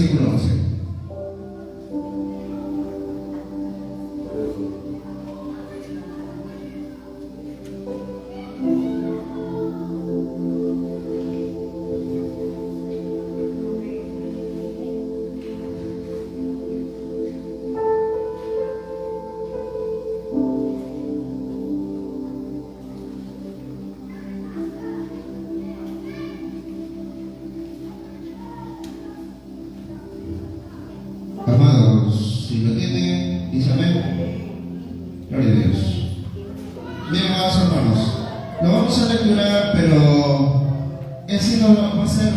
versículo 11. Amados, si lo tienen, dice amén. Gloria a Dios. Bien, amados hermanos, lo vamos a lecturar, pero en sí no va a ser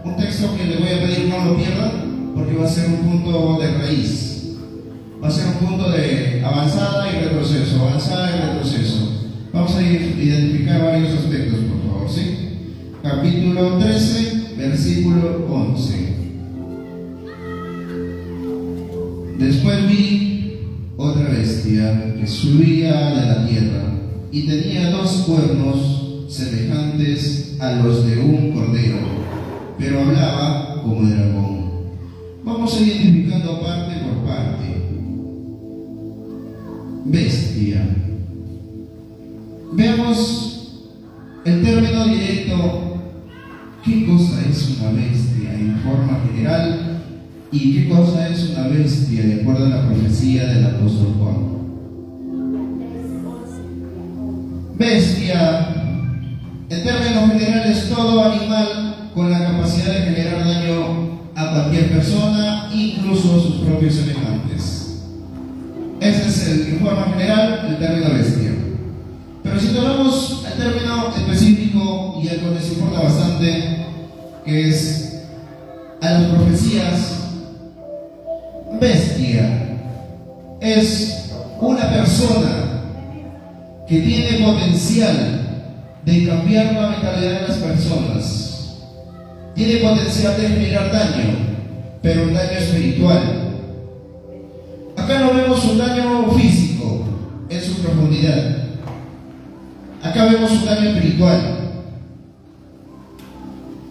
un texto que le voy a pedir no lo pierdan, porque va a ser un punto de raíz. Va a ser un punto de avanzada y retroceso, avanzada y retroceso. Vamos a identificar varios aspectos, por favor, ¿sí? Capítulo 13, versículo 11. Después vi otra bestia que subía de la tierra y tenía 2 cuernos semejantes a los de un cordero, pero hablaba como dragón. Vamos a ir identificando parte por parte. Bestia. Veamos el término directo. ¿Qué cosa es una bestia en forma general? ¿Y qué cosa es una bestia de acuerdo a la profecía del apóstol Juan? Bestia, en términos generales, todo animal con la capacidad de generar daño a cualquier persona, incluso a sus propios semejantes. Ese es en forma general el término bestia. Pero si tomamos el término específico y el que nos importa bastante, que es a las profecías, bestia es una persona que tiene potencial de cambiar la mentalidad de las personas, tiene potencial de generar daño, pero un daño espiritual. Acá no vemos un daño físico en su profundidad, acá vemos un daño espiritual.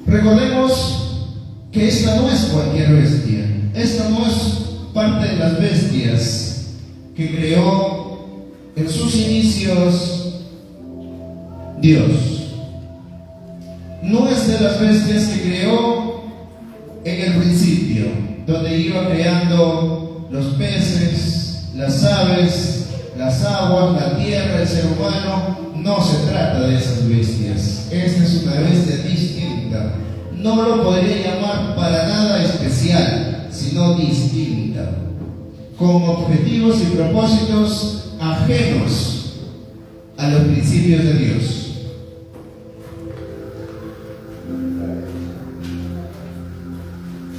Recordemos que esta no es cualquier bestia, esta no es parte de las bestias que creó en sus inicios Dios. No es de las bestias que creó en el principio, donde iba creando los peces, las aves, las aguas, la tierra, el ser humano. No se trata de esas bestias. Esta es una bestia distinta. No lo podría llamar para nada especial, sino distinta, con objetivos y propósitos ajenos a los principios de Dios.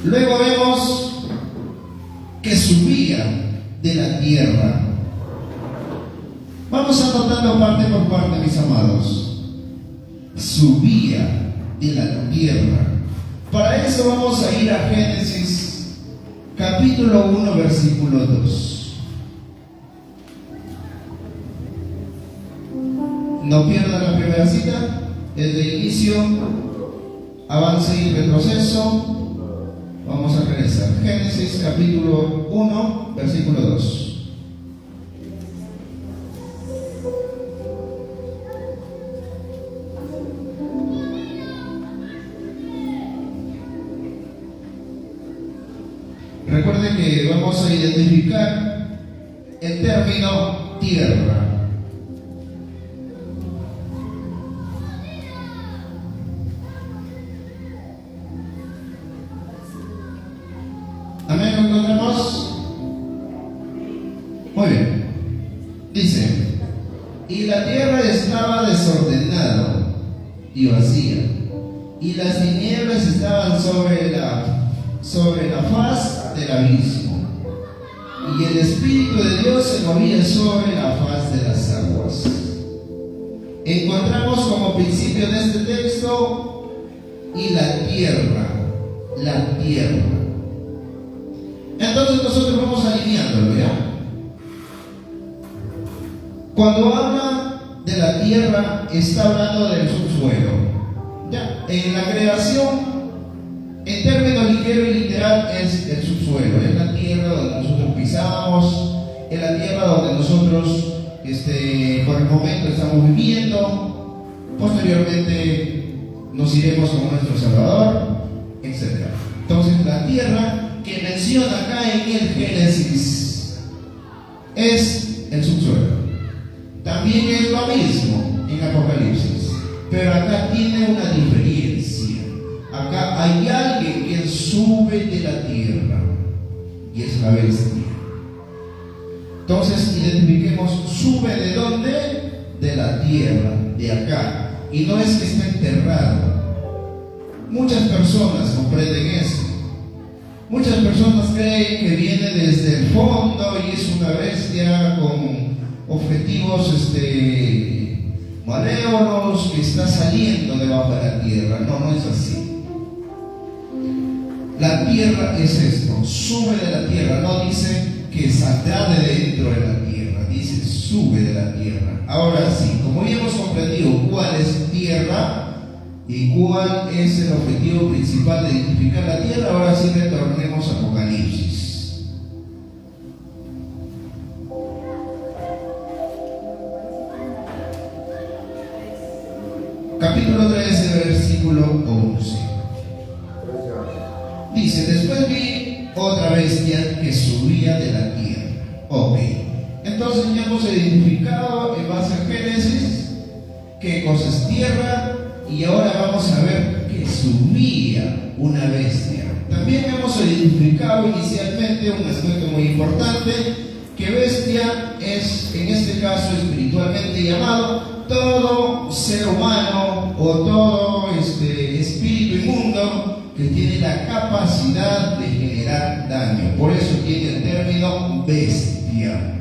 Luego vemos que subía de la tierra. Vamos anotando parte por parte, mis amados. Subía de la tierra. Para eso vamos a ir a Génesis capítulo 1, versículo 2. No pierdan la primera cita, es de inicio, avance y retroceso. Vamos a regresar. Génesis capítulo 1, versículo 2. Recuerden que vamos a identificar el término tierra. Amén, ¿lo encontramos? Muy bien. Dice, y la tierra estaba desordenada y vacía, y las tinieblas estaban sobre la faz del abismo, y el Espíritu de Dios se movía sobre la faz de las aguas. Encontramos como principio de este texto y la tierra. Entonces nosotros vamos alineándolo, ¿ya? Cuando habla de la tierra, está hablando del subsuelo. ¿Ya? En la creación, en términos ligero y literal, es nosotros por el momento estamos viviendo, posteriormente nos iremos con nuestro Salvador, etc. Entonces la tierra que menciona acá en el Génesis es el subsuelo. También es lo mismo en Apocalipsis, pero acá tiene una diferencia. Acá hay alguien que sube de la tierra y es la bestia. Entonces identifiquemos, sube de dónde, de la tierra, de acá, y no es que esté enterrado. Muchas personas comprenden eso. Muchas personas creen que viene desde el fondo y es una bestia con objetivos malévolos que está saliendo debajo de la tierra. No, no es así. La tierra es esto, sube de la tierra, no dice que saldrá de dentro de la tierra, dice sube de la tierra. Ahora sí, como ya hemos comprendido cuál es tierra y cuál es el objetivo principal de identificar la tierra, ahora sí retornemos a Apocalipsis. Capítulo 13, versículo 11. Dice, después vi otra bestia que subía de la tierra. Ok, entonces ya hemos identificado en base a Génesis qué cosa es tierra, y ahora vamos a ver que subía una bestia. También hemos identificado inicialmente un aspecto muy importante, que bestia es en este caso espiritualmente llamado todo ser humano o todo espíritu inmundo que tiene la capacidad de generar daño. Por eso tiene el término bestia.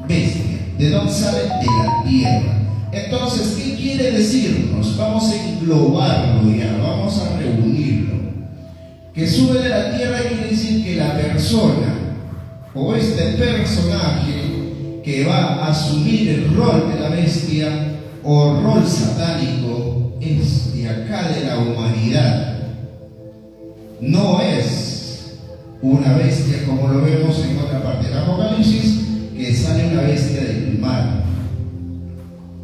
Bestia. ¿De dónde sale? De la tierra. Entonces, ¿qué quiere decirnos? Vamos a englobarlo ya, vamos a reunirlo. Que sube de la tierra quiere decir que la persona o este personaje que va a asumir el rol de la bestia o rol satánico es de acá de la humanidad. No es una bestia como lo vemos en otra parte del Apocalipsis, que sale una bestia del mar.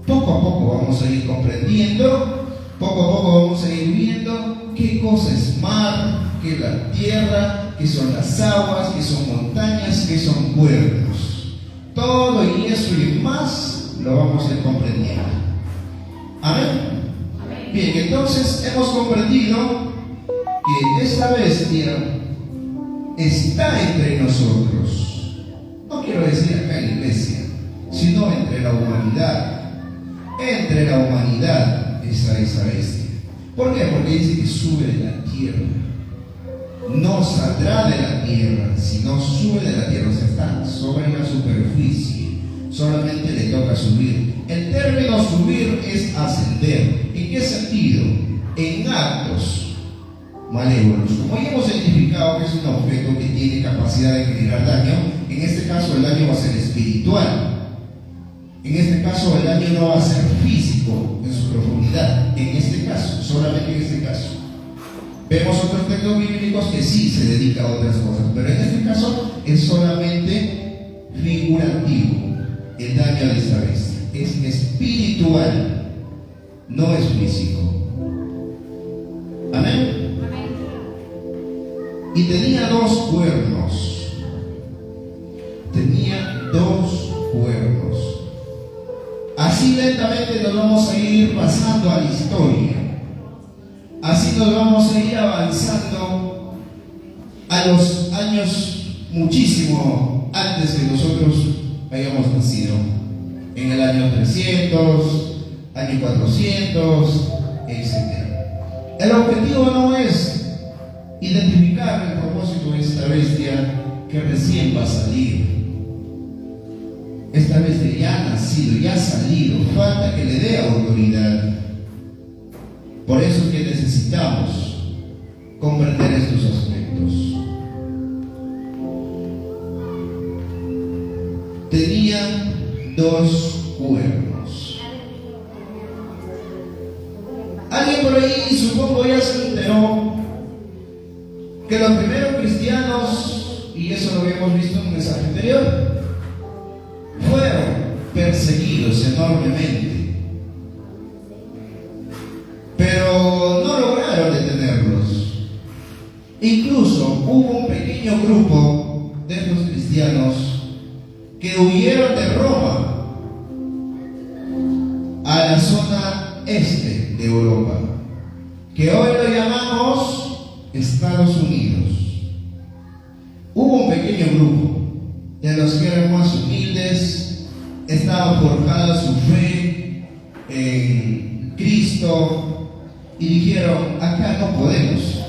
Poco a poco vamos a ir comprendiendo, poco a poco vamos a ir viendo qué cosa es mar, qué es la tierra, qué son las aguas, qué son montañas, qué son puertos. Todo y eso y más lo vamos a ir comprendiendo. ¿Amén? Bien, entonces hemos comprendido que esta bestia está entre nosotros. No quiero decir acá en la iglesia, sino entre la humanidad. Entre la humanidad está esa bestia. ¿Por qué? Porque dice que sube de la tierra. No saldrá de la tierra, sino sube de la tierra. O sea, está sobre la superficie. Solamente le toca subir. El término subir es ascender. ¿En qué sentido? En actos malévolos. Como ya hemos identificado que es un objeto que tiene capacidad de generar daño, en este caso el daño va a ser espiritual. En este caso el daño no va a ser físico en su profundidad. En este caso, solamente en este caso. Vemos otros textos bíblicos que sí se dedican a otras cosas, pero en este caso es solamente figurativo el daño de esta bestia. Es espiritual, no es físico. Amén. Y tenía dos cuernos. Tenía dos cuernos. Así lentamente nos vamos a ir pasando a la historia. Así nos vamos a ir avanzando a los años muchísimo antes que nosotros hayamos nacido. En el año 300, año 400, etc. El objetivo no es identificar el propósito de esta bestia que recién va a salir. Esta bestia ya ha nacido, ya ha salido, falta que le dé autoridad. Por eso es que necesitamos comprender estos aspectos. Tenía dos cuernos. Alguien por ahí, supongo, ya se enteró que los primeros cristianos, y eso lo habíamos visto en un mensaje anterior, fueron perseguidos enormemente, pero no lograron detenerlos. Incluso hubo un pequeño grupo de estos cristianos que huyeron de Roma a la zona este de Europa, que hoy lo llamamos Estados Unidos. Hubo un pequeño grupo de los que eran más humildes, estaba forjada su fe en Cristo y dijeron: acá no podemos.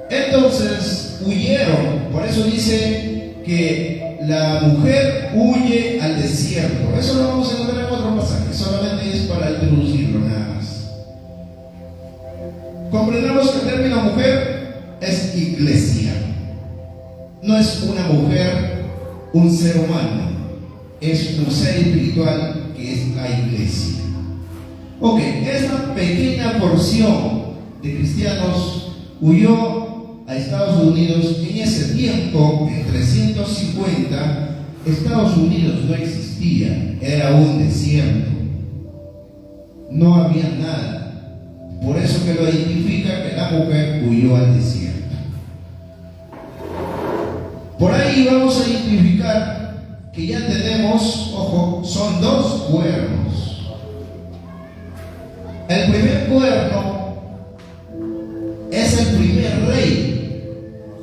Entonces huyeron. Por eso dice que la mujer huye al desierto. Eso lo vamos a encontrar en otro pasaje, solamente es para introducirlo nada más. Comprendamos que el término mujer es iglesia. No es una mujer, un ser humano, es un ser espiritual que es la iglesia. Ok, esta pequeña porción de cristianos huyó a Estados Unidos. En ese tiempo, en 350, Estados Unidos no existía, era un desierto, no había nada. Por eso que lo identifica que la mujer huyó al desierto. Por ahí vamos a identificar que ya tenemos, ojo, son dos cuernos. El primer cuerno es el primer rey.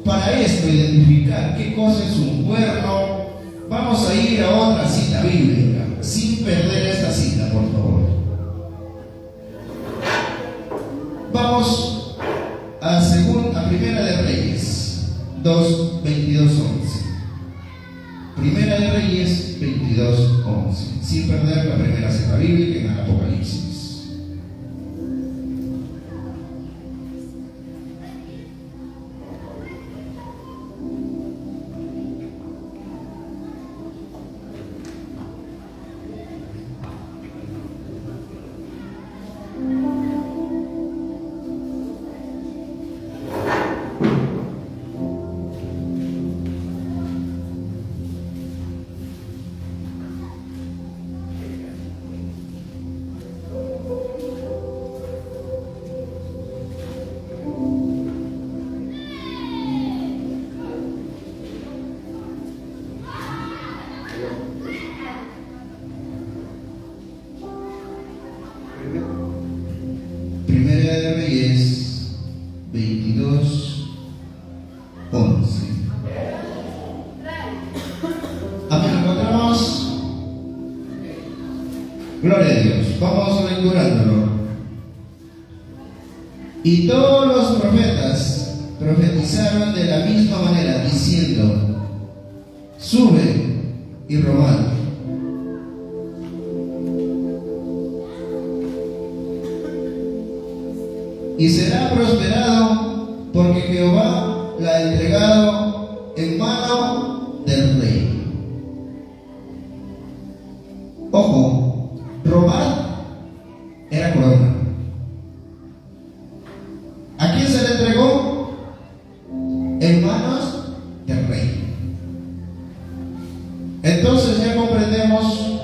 Para esto, identificar qué cosa es un cuerno, vamos a ir a otra cita bíblica, sin perder esta cita, por favor. Vamos a Primera de Reyes 2, 22, 11. Primera de Reyes 22, 11. Sin perder la primera cita bíblica en el Apocalipsis. Primera de Reyes 22, 11. Amén, encontramos. Gloria a Dios. Vamos lecturándolo. Y todos los profetas profetizaron de la misma manera, diciendo: sube y robad. Y será prosperado, porque Jehová la ha entregado en mano del rey. Ojo, robar era corona. ¿A quién se le entregó? En manos del rey. Entonces ya comprendemos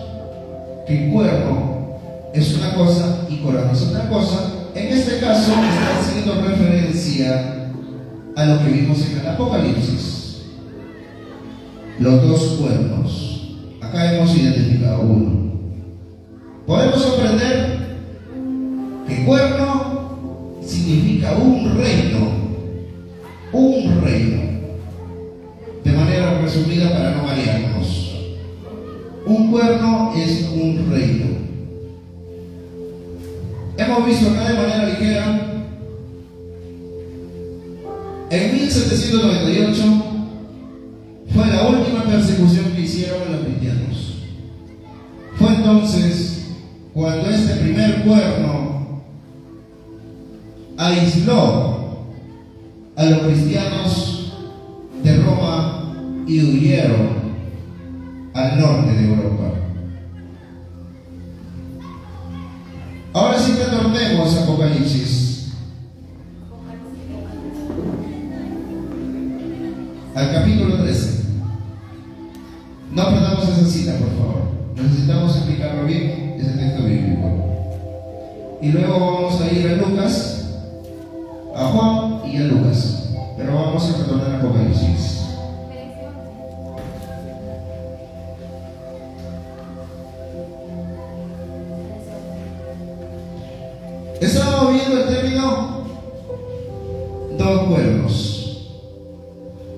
que cuerno es una cosa y corona es otra cosa. En este caso está haciendo referencia a lo que vimos en el Apocalipsis. Los dos cuernos. Acá hemos identificado uno. Podemos comprender que cuerno significa un reino. Un reino. De manera resumida para no marearnos. Un cuerno es un reino. Hemos visto acá de manera ligera, en 1798 fue la última persecución que hicieron a los cristianos. Fue entonces cuando este primer cuerno aisló a los cristianos de Roma y huyeron al norte de Europa. Ahora sí retornemos a Apocalipsis, al capítulo 13. No perdamos esa cita, por favor. Necesitamos explicarlo bien, ese texto bíblico. Y luego vamos a ir a Lucas, a Juan y a Lucas. Pero vamos a retornar a Apocalipsis. Estábamos viendo el término dos cuernos,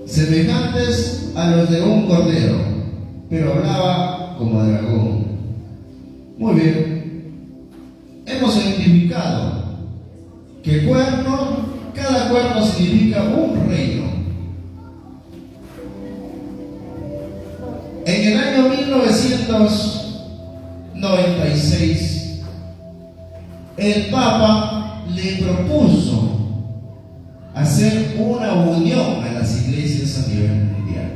semejantes a los de un cordero, pero hablaba como dragón. Muy bien. Hemos identificado que cada cuerno significa un reino. En el año 1996, el Papa le propuso hacer una unión a las iglesias a nivel mundial.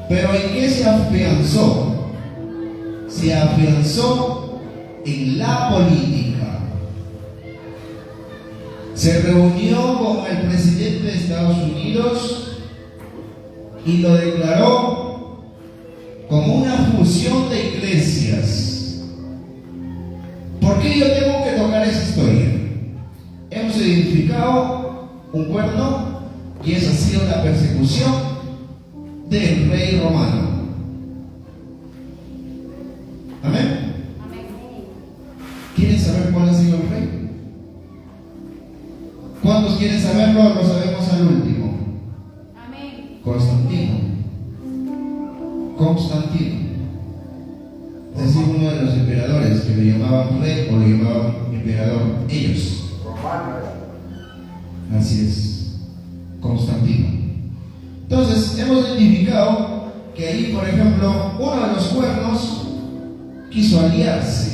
Pero ¿en qué se afianzó? Se afianzó en la política. Se reunió con el presidente de Estados Unidos y lo declaró como una fusión de iglesias. ¿Por qué yo tengo que tocar esa historia? Hemos identificado un cuerno y esa ha sido la persecución del rey romano. ¿Amén? ¿Quieren saber cuál ha sido el rey? ¿Cuántos quieren saberlo? Lo sabemos al último. Amén. Constantino. Es decir, uno de los emperadores que le llamaban rey o le llamaban emperador. Ellos. Así es. Constantino. Entonces, hemos identificado que ahí, por ejemplo, uno de los cuernos quiso aliarse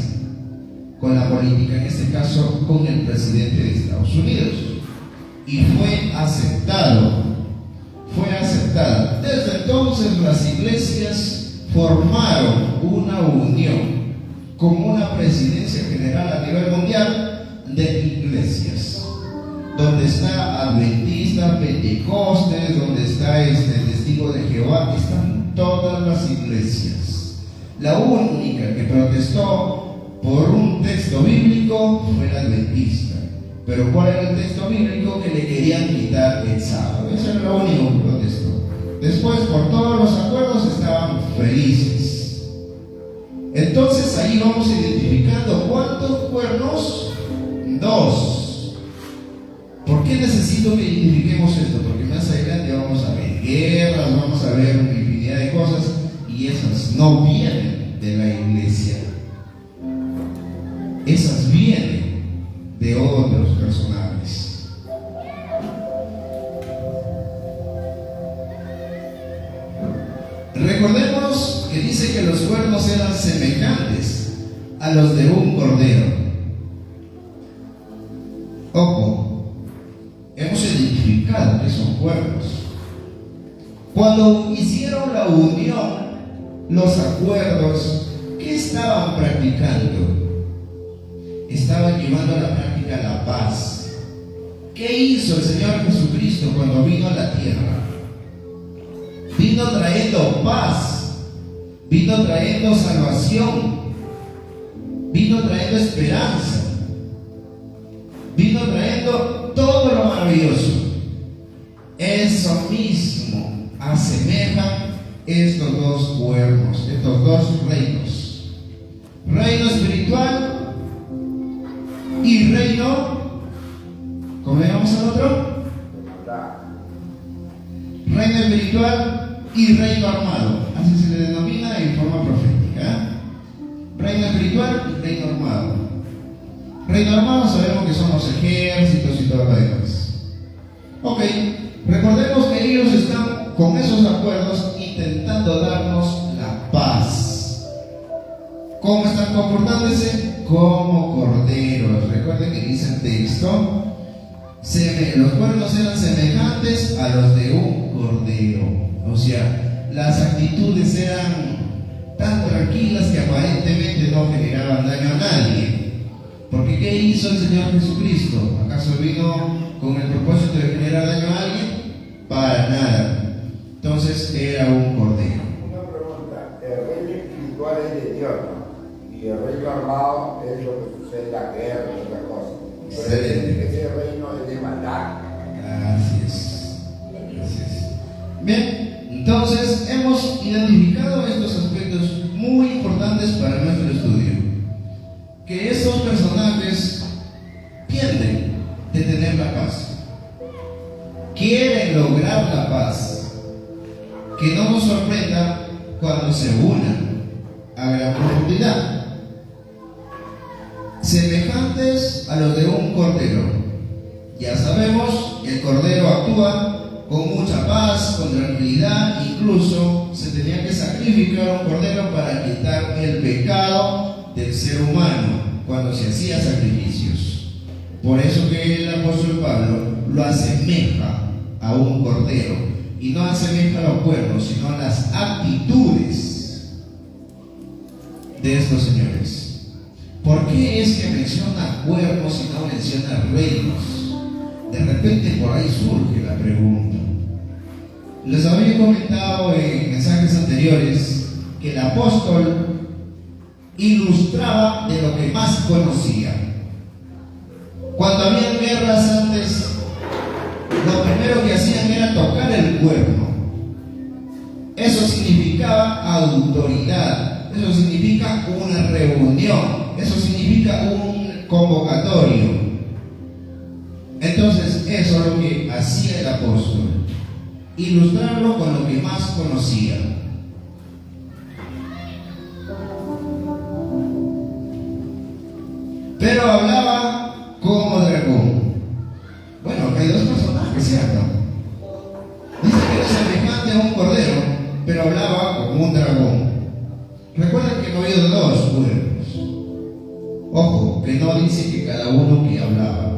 con la política, en este caso con el presidente de Estados Unidos, y fue aceptado. Desde entonces las iglesias formaron una unión como una presidencia general a nivel mundial de iglesias, donde está Adventista, Pentecostes, donde está Testigo de Jehová, están todas las iglesias. La única que protestó por un texto bíblico fue la Adventista. Pero ¿cuál era el texto bíblico? Que le querían quitar el sábado. Eso era lo único que protestó. Después, por todos los acuerdos, estaban felices. Entonces ahí vamos identificando cuántos cuernos. 2. ¿Por qué necesito que identifiquemos esto? Porque más adelante vamos a ver guerras, vamos a ver una infinidad de cosas, y esas no vienen de la iglesia. Esas vienen de otros personajes. Recordemos que dice que los cuernos eran semejantes a los de un cordero. Ojo, hemos identificado que son cuernos. Cuando hicieron la unión, los acuerdos, ¿qué estaban practicando? Estaban llevando a la práctica la paz. ¿Qué hizo el Señor Jesucristo cuando vino a la tierra? Vino trayendo paz, vino trayendo salvación, vino trayendo esperanza, vino trayendo todo lo maravilloso. Eso mismo asemejan estos dos cuernos, estos dos reinos: reino espiritual y reino, ¿cómo le llamamos al otro? Reino espiritual y reino armado, así se le denomina en forma profética. Reino espiritual y reino armado. Reino armado sabemos que son los ejércitos y todo lo demás. Ok, recordemos que ellos están con esos acuerdos intentando darnos la paz. ¿Cómo están comportándose? Como corderos. Recuerden que dice el texto: los cuernos eran semejantes a los de un cordero. O sea, las actitudes eran tan tranquilas que aparentemente no generaban daño a nadie. Porque ¿qué hizo el Señor Jesucristo? ¿Acaso vino con el propósito de generar daño a alguien? Para nada. Entonces entonces era un cordero. Una pregunta, el reino espiritual es de Dios, ¿no? Y el reino armado es lo que sucede en la guerra y otras cosas. Pero ese reino es de maldad. Así es. Bien, entonces hemos identificado estos aspectos muy importantes para nuestro estudio. Que estos personajes tienden de tener la paz. Quieren lograr la paz. Que no nos sorprenda cuando se unan a gran profundidad. Semejantes a los de un cordero. Ya sabemos que el cordero actúa con mucha paz, con tranquilidad, incluso se tenía que sacrificar un cordero para quitar el pecado del ser humano cuando se hacía sacrificios. Por eso que el apóstol Pablo lo asemeja a un cordero, y no asemeja a los cuernos, sino a las actitudes de estos señores. ¿Por qué es que menciona cuernos y no menciona reinos? De repente por ahí surge la pregunta. Les había comentado en mensajes anteriores que el apóstol ilustraba de lo que más conocía. Cuando había guerras antes, lo primero que hacían era tocar el cuerno. Eso significaba autoridad, eso significa una reunión, eso significa un convocatorio. Entonces, eso es lo que hacía el apóstol, ilustrarlo con lo que más conocía. Pero hablaba como dragón. Bueno, acá hay dos personajes, ¿cierto? Dice que era semejante a un cordero, pero hablaba como un dragón. Recuerden que no había dos cuernos. Ojo, que no dice que cada uno que hablaba.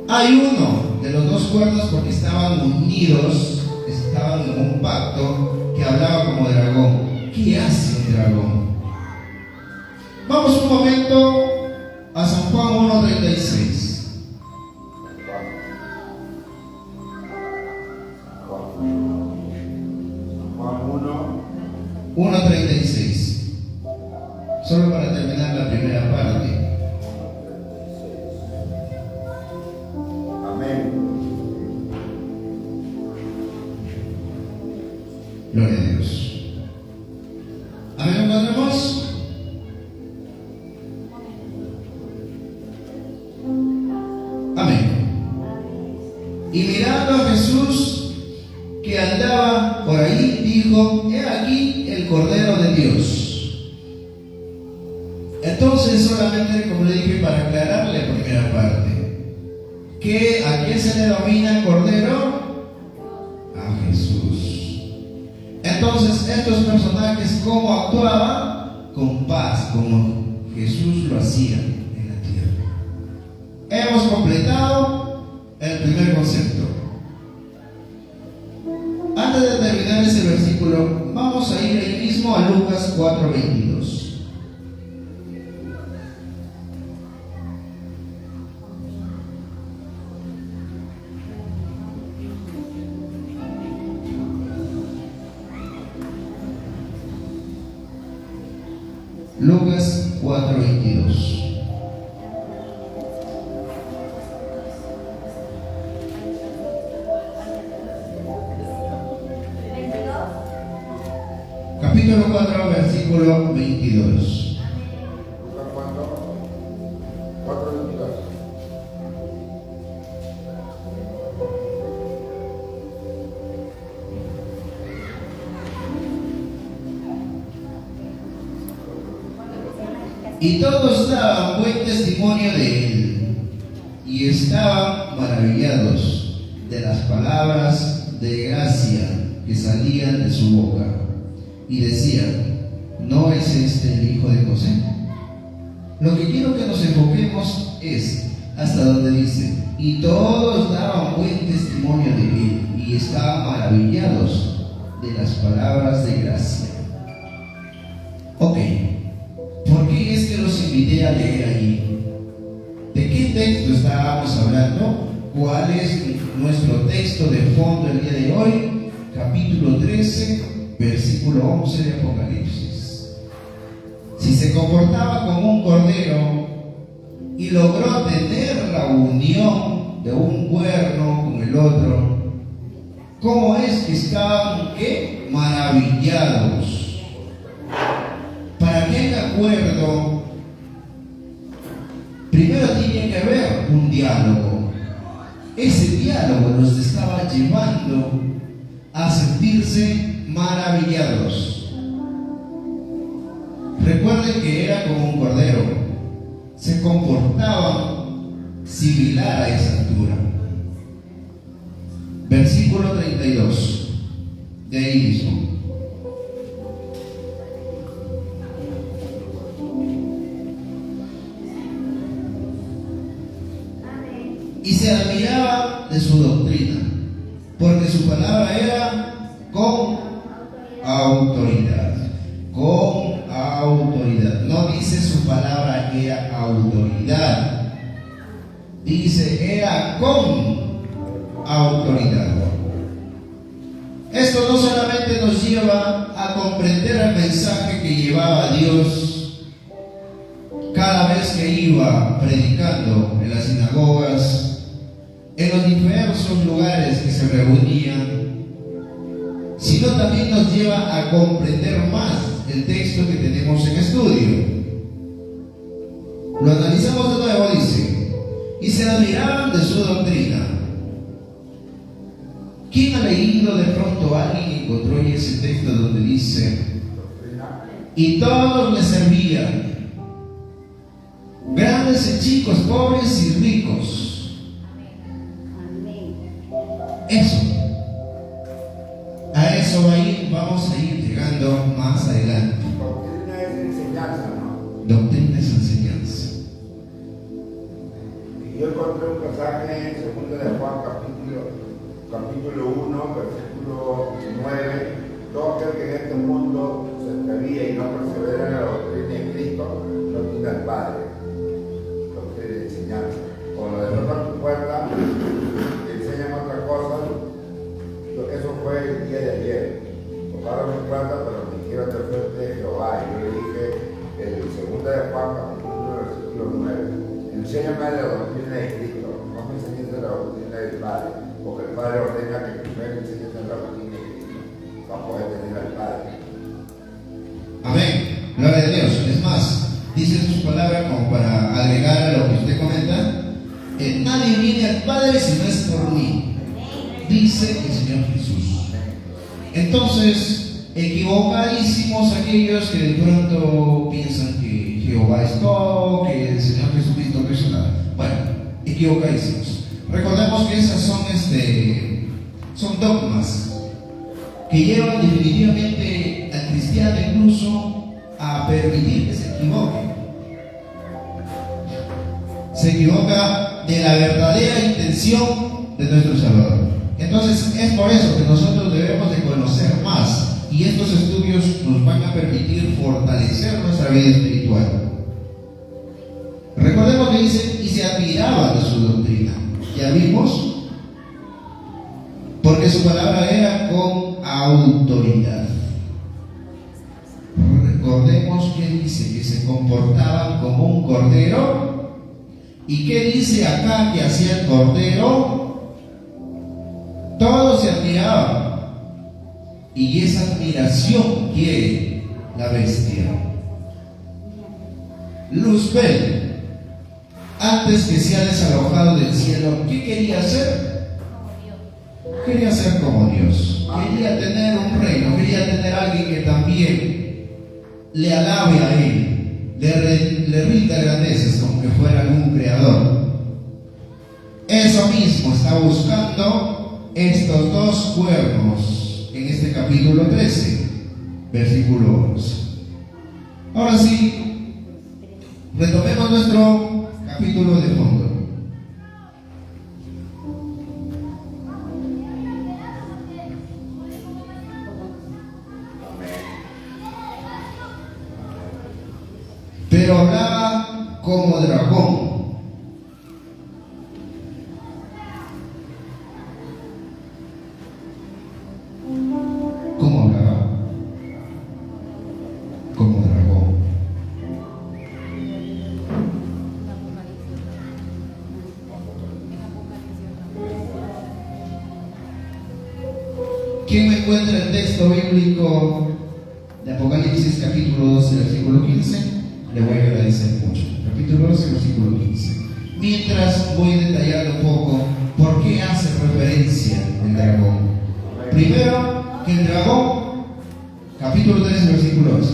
Hay uno de los dos cuernos porque estaban unidos, estaban en un pacto que hablaba como dragón. ¿Qué hace un dragón? Vamos un momento a San Juan 1:36. Juan 1:36. Solo para terminar la primera parte. Amén. Gloria a Dios. Amén, ¿lo encontramos? Amén. Y mirando a Jesús que andaba por ahí, dijo: he aquí el Cordero de Dios. Entonces, solamente, como le dije, para aclarar la primera parte, que ¿a quién se le denomina Cordero? A Jesús. Entonces, estos personajes, ¿cómo actuaban? Con paz, como Jesús lo hacía en la tierra. Hemos completado el primer concepto. Antes de terminar ese versículo, vamos a ir ahí mismo a Lucas 4:22. Lucas 4:22. Capítulo 4, versículo 22. Lucas 4:22. Y todos daban buen testimonio de él, y estaban maravillados de las palabras de gracia que salían de su boca, y decían: ¿no es este el hijo de José? Lo que quiero que nos enfoquemos es hasta donde dice: y todos daban buen testimonio de él, y estaban maravillados de las palabras de gracia. Ok. ¿Por qué es que los invité a leer allí? ¿De qué texto estábamos hablando? ¿Cuál es nuestro texto de fondo el día de hoy? capítulo 13, versículo 11 de Apocalipsis. Si se comportaba como un cordero y logró tener la unión de un cuerno con el otro, ¿cómo es que estaban maravillados? Para que haya acuerdo, primero tiene que haber un diálogo. Ese diálogo los estaba llevando a sentirse maravillados. Recuerden que era como un cordero, se comportaban similar a esa altura. Versículo 32, de ahí mismo. Y se admiraba de su doctrina, porque su palabra era con autoridad. Con autoridad. No dice su palabra era autoridad, dice era con autoridad. Esto no solamente nos lleva a comprender el mensaje que llevaba Dios cada vez que iba predicando en las sinagogas, en los diversos lugares que se reunían, sino también nos lleva a comprender más el texto que tenemos en estudio. Lo analizamos de nuevo, dice, y se admiraban de su doctrina. ¿Quién ha leído de pronto? Alguien encontró en ese texto donde dice, y todos le servían, grandes y chicos, pobres y ricos. Eso, a eso vamos a ir llegando más adelante. Doctrina es enseñanza, ¿no? Doctrina es enseñanza. Y yo encontré un pasaje en 2 de Juan, capítulo 1, versículo 9. Todo aquel que en este mundo se extravía y no persevera en la doctrina de Cristo, no tiene al Padre. Doctrina de enseñanza. Cuando le tocan tu puerta, te enseñan otra cosa. Eso fue el día de ayer. Tocaron mi puerta, pero me quiero hacer frente de Jehová. Y yo le dije, en 2 de Juan, capítulo 1, versículo 9. Enséñame la doctrina de Cristo, no me enseñes la doctrina del Padre, porque el Padre ordena que primero enseñes la doctrina de Cristo para poder tener al Padre. Amén. Gloria a Dios. Es más, dice su palabra como para agregar a lo que usted comenta, nadie viene al Padre si no es por mí, dice el Señor Jesús. Entonces, equivocadísimos aquellos que de pronto piensan que Jehová es todo, que el Señor Jesucristo no es nada. Bueno, equivocadísimos. Recordemos que esas son dogmas que llevan definitivamente al cristiano incluso a permitir que se equivoque. Se equivoca de la verdadera intención de nuestro Salvador. Entonces es por eso que nosotros debemos de conocer más, y estos estudios nos van a permitir fortalecer nuestra vida espiritual. Recordemos que dice, y se admiraban de su doctrina. Ya vimos, porque su palabra era con autoridad. Recordemos que dice que se comportaban como un cordero. ¿Y qué dice acá que hacía el cordero? Todos se admiraban. Y esa admiración quiere la bestia. Luzbel, antes que sea desalojado del cielo, ¿qué quería hacer? Quería ser como Dios. Quería tener un reino, quería tener a alguien que también le alabe a él, le rinda grandezas como que fuera algún creador. Eso mismo está buscando estos dos cuernos en este capítulo 13, versículo 11. Ahora sí, retomemos nuestro capítulo de fondo. Pero hablaba como dragón. ¿Quién me encuentra el texto bíblico de Apocalipsis capítulo 12, versículo 15? Le voy a agradecer mucho. Capítulo 12, versículo 15. Mientras voy detallando un poco por qué hace referencia el dragón. Primero, que el dragón, capítulo 13, versículo 11,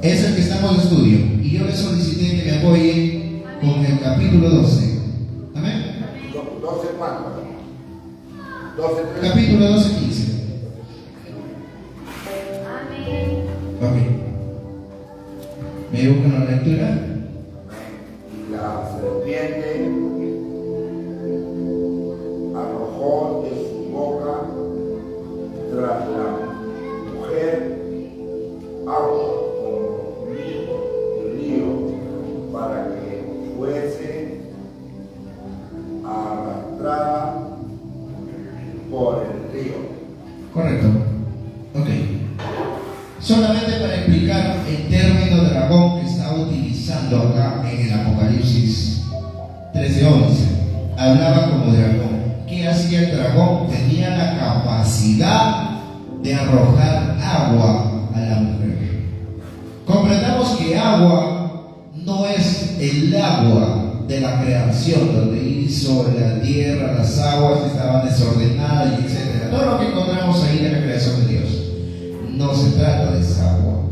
es el que estamos de estudio. Y yo le solicité que me apoye con el capítulo 12. ¿Amén? 12 cuánto? 12 13. Capítulo 12, 15. Ok. ¿Me buscan la lectura? La serpiente arrojó de su boca tras la mujer agua como río para que fuese arrastrada por el río. Correcto. Ok. Solamente para explicar el término dragón que está utilizando acá en el Apocalipsis 13:11. Hablaba como dragón. ¿Qué hacía el dragón? Tenía la capacidad de arrojar agua a la mujer. Comprendamos que agua no es el agua de la creación, donde hizo la tierra, las aguas estaban desordenadas y etc. Todo lo que encontramos ahí en la creación de Dios. No se trata de esa agua.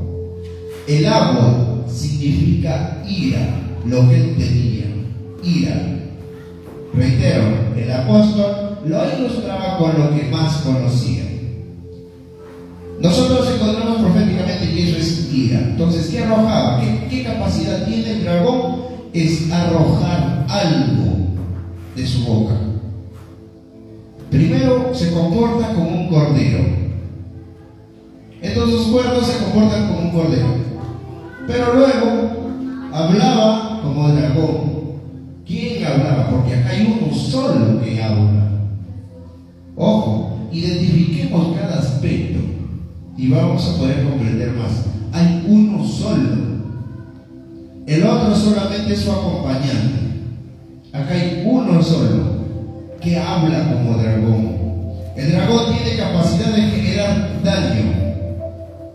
El agua significa ira, lo que él tenía, ira. Reitero, el apóstol lo ilustraba con lo que más conocía. Nosotros encontramos proféticamente que eso es ira. Entonces, ¿qué arrojaba? ¿Qué capacidad tiene el dragón? Es arrojar algo de su boca. Primero se comporta como un cordero. Entonces sus cuernos se comportan como un cordero. Pero luego hablaba como dragón. ¿Quién hablaba? Porque acá hay uno solo que habla. Ojo, identifiquemos cada aspecto y vamos a poder comprender más. Hay uno solo. El otro solamente es su acompañante. Acá hay uno solo que habla como dragón. El dragón tiene capacidad de generar daño.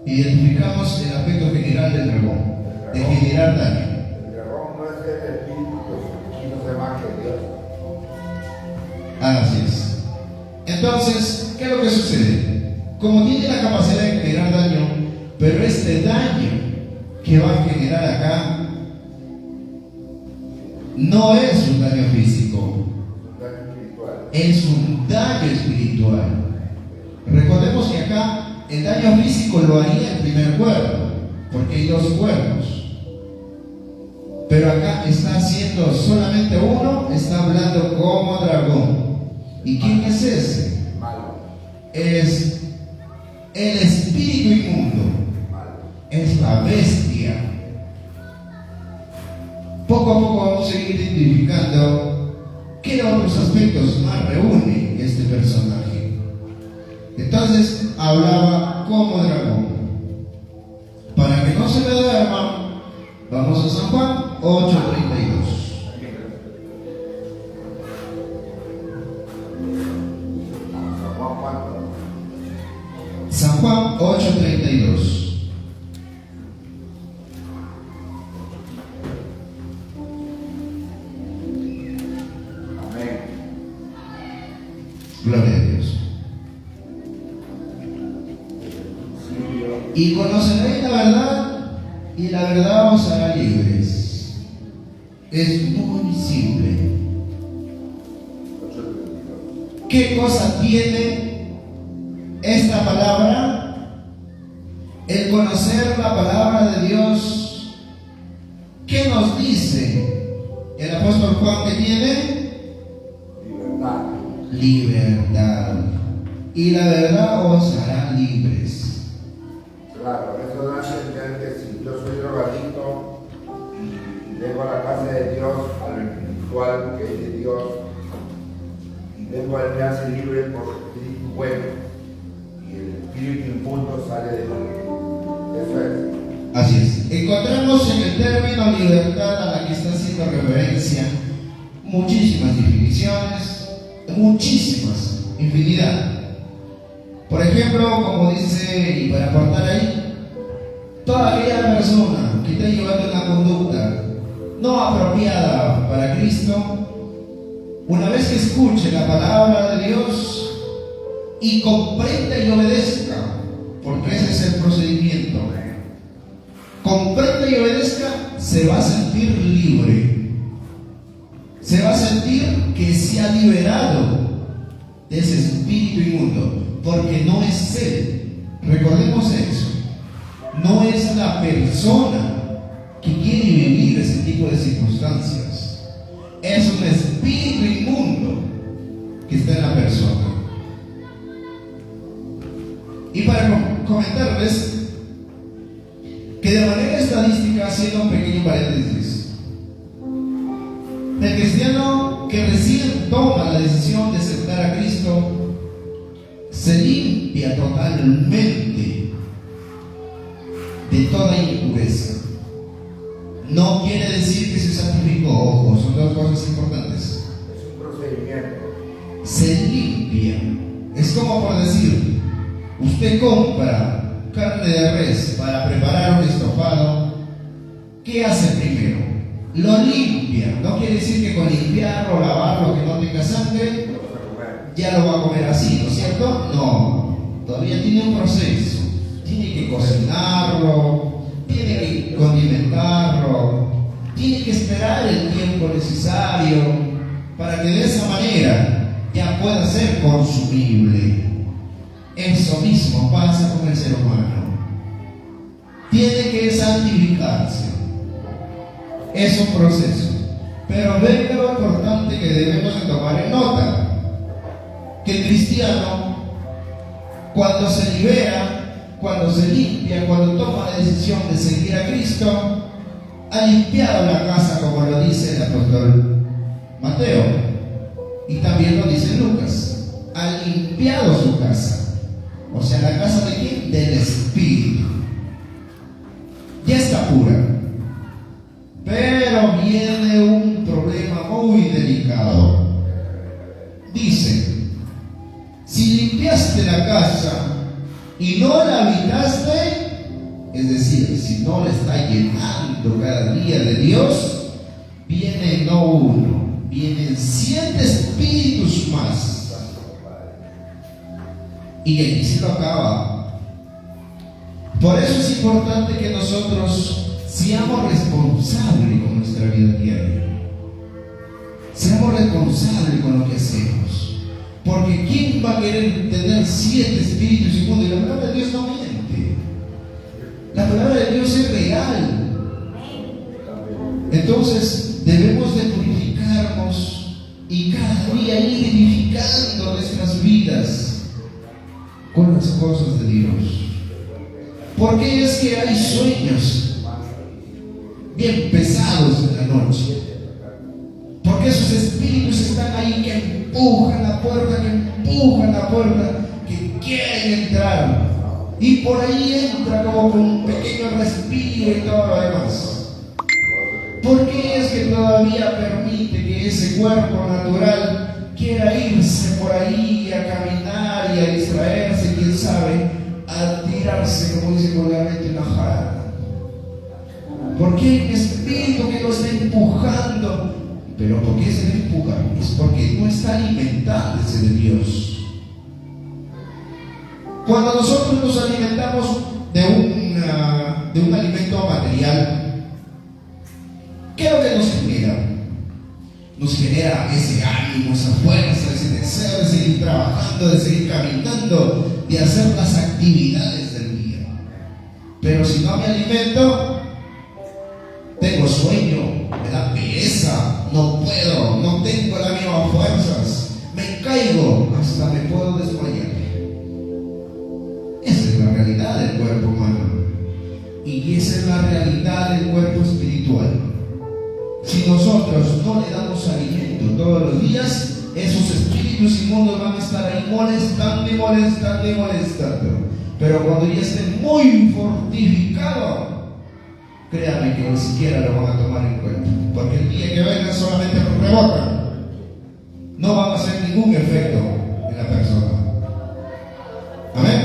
Identificamos el aspecto general del dragón, de generar daño. El dragón no es el espíritu, sino se más que Dios. Así es. Entonces, ¿qué es lo que sucede? Como tiene la capacidad de generar daño, pero este daño que va a generar acá no es un daño físico, es un daño espiritual. Recordemos que acá el daño físico lo haría el primer cuerno, porque hay dos cuernos. Pero acá está haciendo solamente uno, está hablando como dragón. ¿Y quién es ese? Malo. Es el espíritu inmundo, es la bestia. Poco a poco vamos a ir identificando qué otros aspectos más reúne este personaje. Entonces hablaba como dragón. Para que no se me duerman, vamos a San Juan 8:32. San Juan 8:32. Amén. Gloria a Dios. Y conoceréis la verdad, y la verdad os hará libres. Es muy simple. ¿Qué cosa tiene esta palabra? El conocer la palabra de Dios. ¿Qué nos dice el apóstol Juan que tiene? Libertad. Libertad. Y la verdad os hará libres. Claro, eso da a entender que si yo soy drogadicto y vengo a la casa de Dios, a lo espiritual que es de Dios, y vengo a él me hace libre por el espíritu bueno, y el espíritu inmundo sale de mí. Eso es. Así es. Encontramos en el término libertad a la que está haciendo referencia muchísimas definiciones, muchísimas. infinidad. Por ejemplo, como dice, y para aportar ahí, toda aquella persona que está llevando una conducta no apropiada para Cristo, una vez que escuche la palabra de Dios y comprenda y obedezca, porque ese es el procedimiento, comprenda y obedezca, se va a sentir libre, se va a sentir que se ha liberado de ese espíritu inmundo, porque no es él. Recordemos eso, no es la persona que quiere vivir ese tipo de circunstancias, es un espíritu inmundo que está en la persona. Y para comentarles que de manera estadística, haciendo un pequeño paréntesis, el cristiano que recién toma la decisión de aceptar a Cristo se limpia totalmente de toda impureza. No quiere decir que se santificó, ojo, son dos cosas importantes. Es un procedimiento. Se limpia. Es como por decir, usted compra carne de res para preparar un estofado, ¿qué hace primero? Lo limpia. No quiere decir que con limpiarlo, lavarlo, que no tenga sangre, ya lo va a comer así, ¿no es cierto? No, todavía tiene un proceso. Tiene que cocinarlo, tiene que condimentarlo, tiene que esperar el tiempo necesario para que de esa manera ya pueda ser consumible. Eso mismo pasa con el ser humano. Tiene que santificarse. Es un proceso. Pero venga lo importante que debemos de tomar en nota: que el cristiano, cuando se libera, cuando se limpia, cuando toma la decisión de seguir a Cristo, ha limpiado la casa, como lo dice el apóstol Mateo, y también lo dice Lucas. Ha limpiado su casa. O sea, la casa de quién? Del Espíritu. Ya está pura. Pero viene un problema muy delicado. Dice: si limpiaste la casa y no la habitaste, es decir, si no la está llenando cada día de Dios, viene no uno, vienen 7 espíritus más. Y aquí se lo acaba. Por eso es importante que nosotros seamos responsables con nuestra vida diaria. Seamos responsables con lo que hacemos. Porque ¿quién va a querer tener 7 espíritus inmundos? Y la palabra de Dios no miente. La palabra de Dios es real. Entonces debemos de purificarnos y cada día ir edificando nuestras vidas con las cosas de Dios. Porque es que hay sueños bien pesados en la noche. Porque esos espíritus están ahí que empujan la puerta, que quieren entrar. Y por ahí entra como con un pequeño respiro y todo lo demás. ¿Por qué es que todavía permite que ese cuerpo natural quiera irse por ahí a caminar y a distraerse, quién sabe, a tirarse, como dice vulgarmente, una jarada? ¿Por qué hay un espíritu que lo está empujando? ¿Pero por qué se le empuja? Es porque no está alimentándose de Dios. Cuando nosotros nos alimentamos de un alimento material, ¿qué es lo que nos genera? Nos genera ese ánimo, esa fuerza, ese deseo de seguir trabajando, de seguir caminando, de hacer las actividades del día. Pero si no me alimento, tengo sueño, me da pereza, no puedo, no tengo las mismas fuerzas, me caigo, hasta me puedo desmayar. Esa es la realidad del cuerpo humano. Y esa es la realidad del cuerpo espiritual. Si nosotros no le damos alimento todos los días, esos espíritus inmundos van a estar ahí molestando. Pero cuando ya esté muy fortificado, créanme que ni siquiera lo van a tomar en cuenta. Porque el día que vengan solamente rebotan. No van a hacer ningún efecto en la persona. Amén.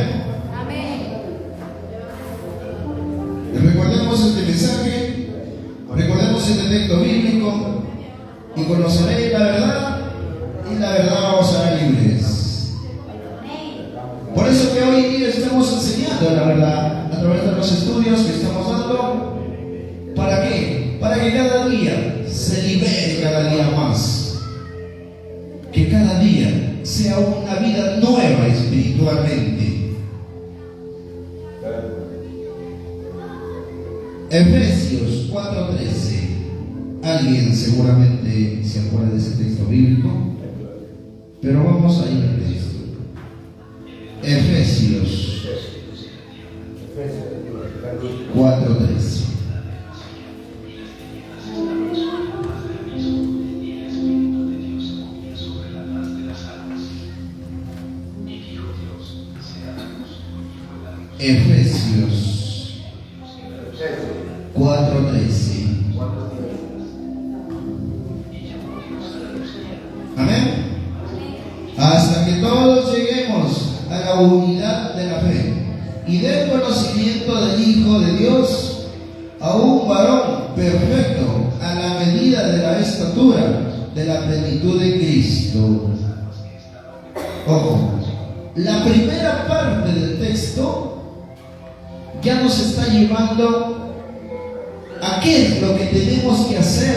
Recordemos este mensaje, recordemos este texto bíblico, y conoceréis la verdad, y la verdad os hará libres. Por eso que hoy día estamos enseñando la verdad a través de los estudios que estamos dando. ¿Para qué? Para que cada día se libere cada día más. Que cada día sea una vida nueva espiritualmente. Efesios 4:13. Alguien seguramente se acuerda de ese texto bíblico, pero vamos a ir a Cristo. Efesios 4:13. Efesios 4:13. Amén. Hasta que todos lleguemos a la unidad de la fe y del conocimiento del Hijo de Dios, a un varón perfecto, a la medida de la estatura de la plenitud de Cristo. Ojo, la primera parte del texto ya nos está llevando a qué es lo que tenemos que hacer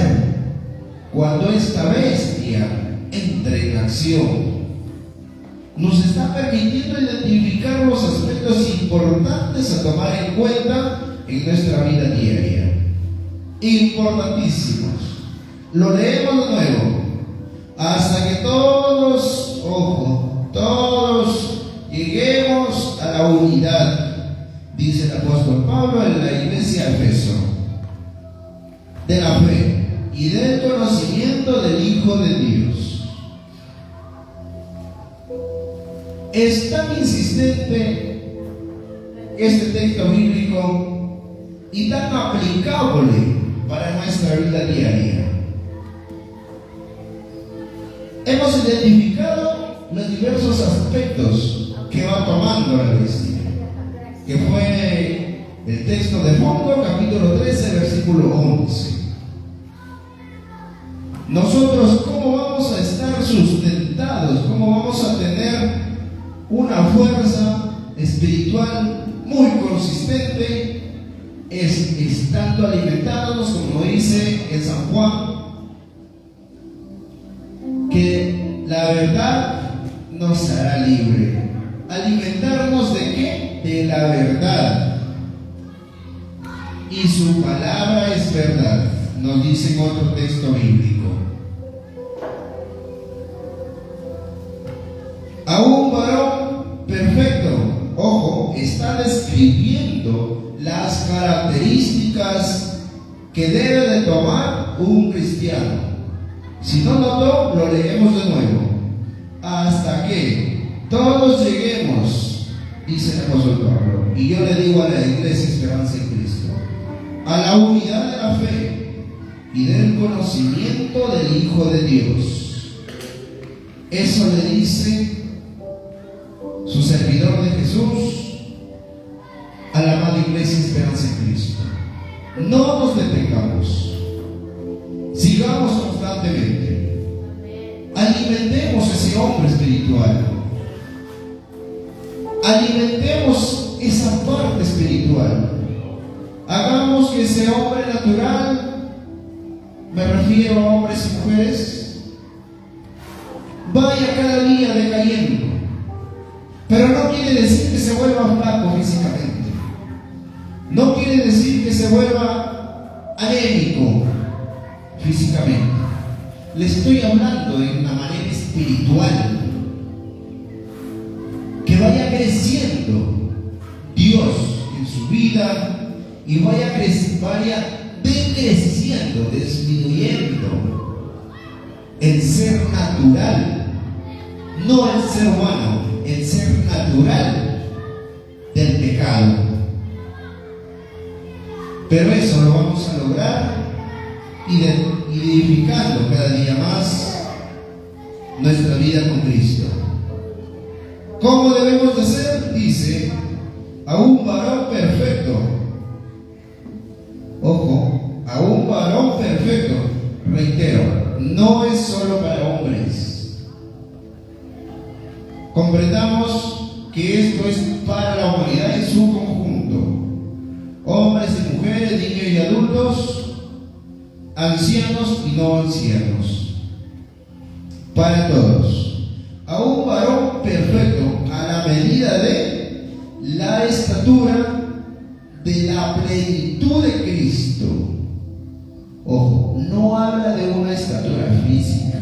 cuando esta bestia entre en acción. Nos está permitiendo identificar los aspectos importantes a tomar en cuenta en nuestra vida diaria. Importantísimos. Lo leemos de nuevo. Hasta que todos, ojo, todos lleguemos a la unidad, dice el apóstol Pablo en la iglesia de Efeso, de la fe y del conocimiento del Hijo de Dios. Es tan insistente este texto bíblico y tan aplicable para nuestra vida diaria. Hemos identificado los diversos aspectos que va tomando la bestia, que fue el texto de fondo, capítulo 13, versículo 11. Nosotros, ¿cómo vamos a estar sustentados? ¿Cómo vamos a tener una fuerza espiritual muy consistente? Es estando alimentados, como dice en San Juan, que la verdad nos hará libre. ¿Alimentarnos de qué? De la verdad. Y su palabra es verdad, nos dice en otro texto bíblico. A un varón perfecto, ojo, está describiendo las características que debe de tomar un cristiano. Si no notó, lo leemos de nuevo. Hasta que todos lleguemos, dice el apóstol Pablo, y yo le digo a la iglesia Esperanza en Cristo, a la unidad de la fe y del conocimiento del Hijo de Dios. Eso le dice su servidor de Jesús a la amada iglesia Esperanza en Cristo. No nos detengamos, sigamos constantemente, alimentemos ese hombre espiritual, alimentemos esa parte espiritual, hagamos que ese hombre natural, me refiero a hombres y mujeres, vaya cada día decayendo. Pero no quiere decir que se vuelva flaco físicamente. No quiere decir que se vuelva anémico físicamente. Le estoy hablando de una manera espiritual. Que vaya creciendo Dios en su vida y vaya decreciendo, disminuyendo el ser natural, no el ser humano, el ser natural del pecado. Pero eso lo vamos a lograr edificando cada día más nuestra vida con Cristo. ¿Cómo debemos de ser? Dice, a un varón perfecto. Ojo, a un varón perfecto. Reitero, no es solo para hombres. Comprendamos que esto es para la humanidad en su conjunto. Hombres y mujeres, niños y adultos, ancianos y no ancianos. Para todos. A un varón perfecto, a la medida de la estatura de la plenitud de Cristo. Ojo, no habla de una estatura física.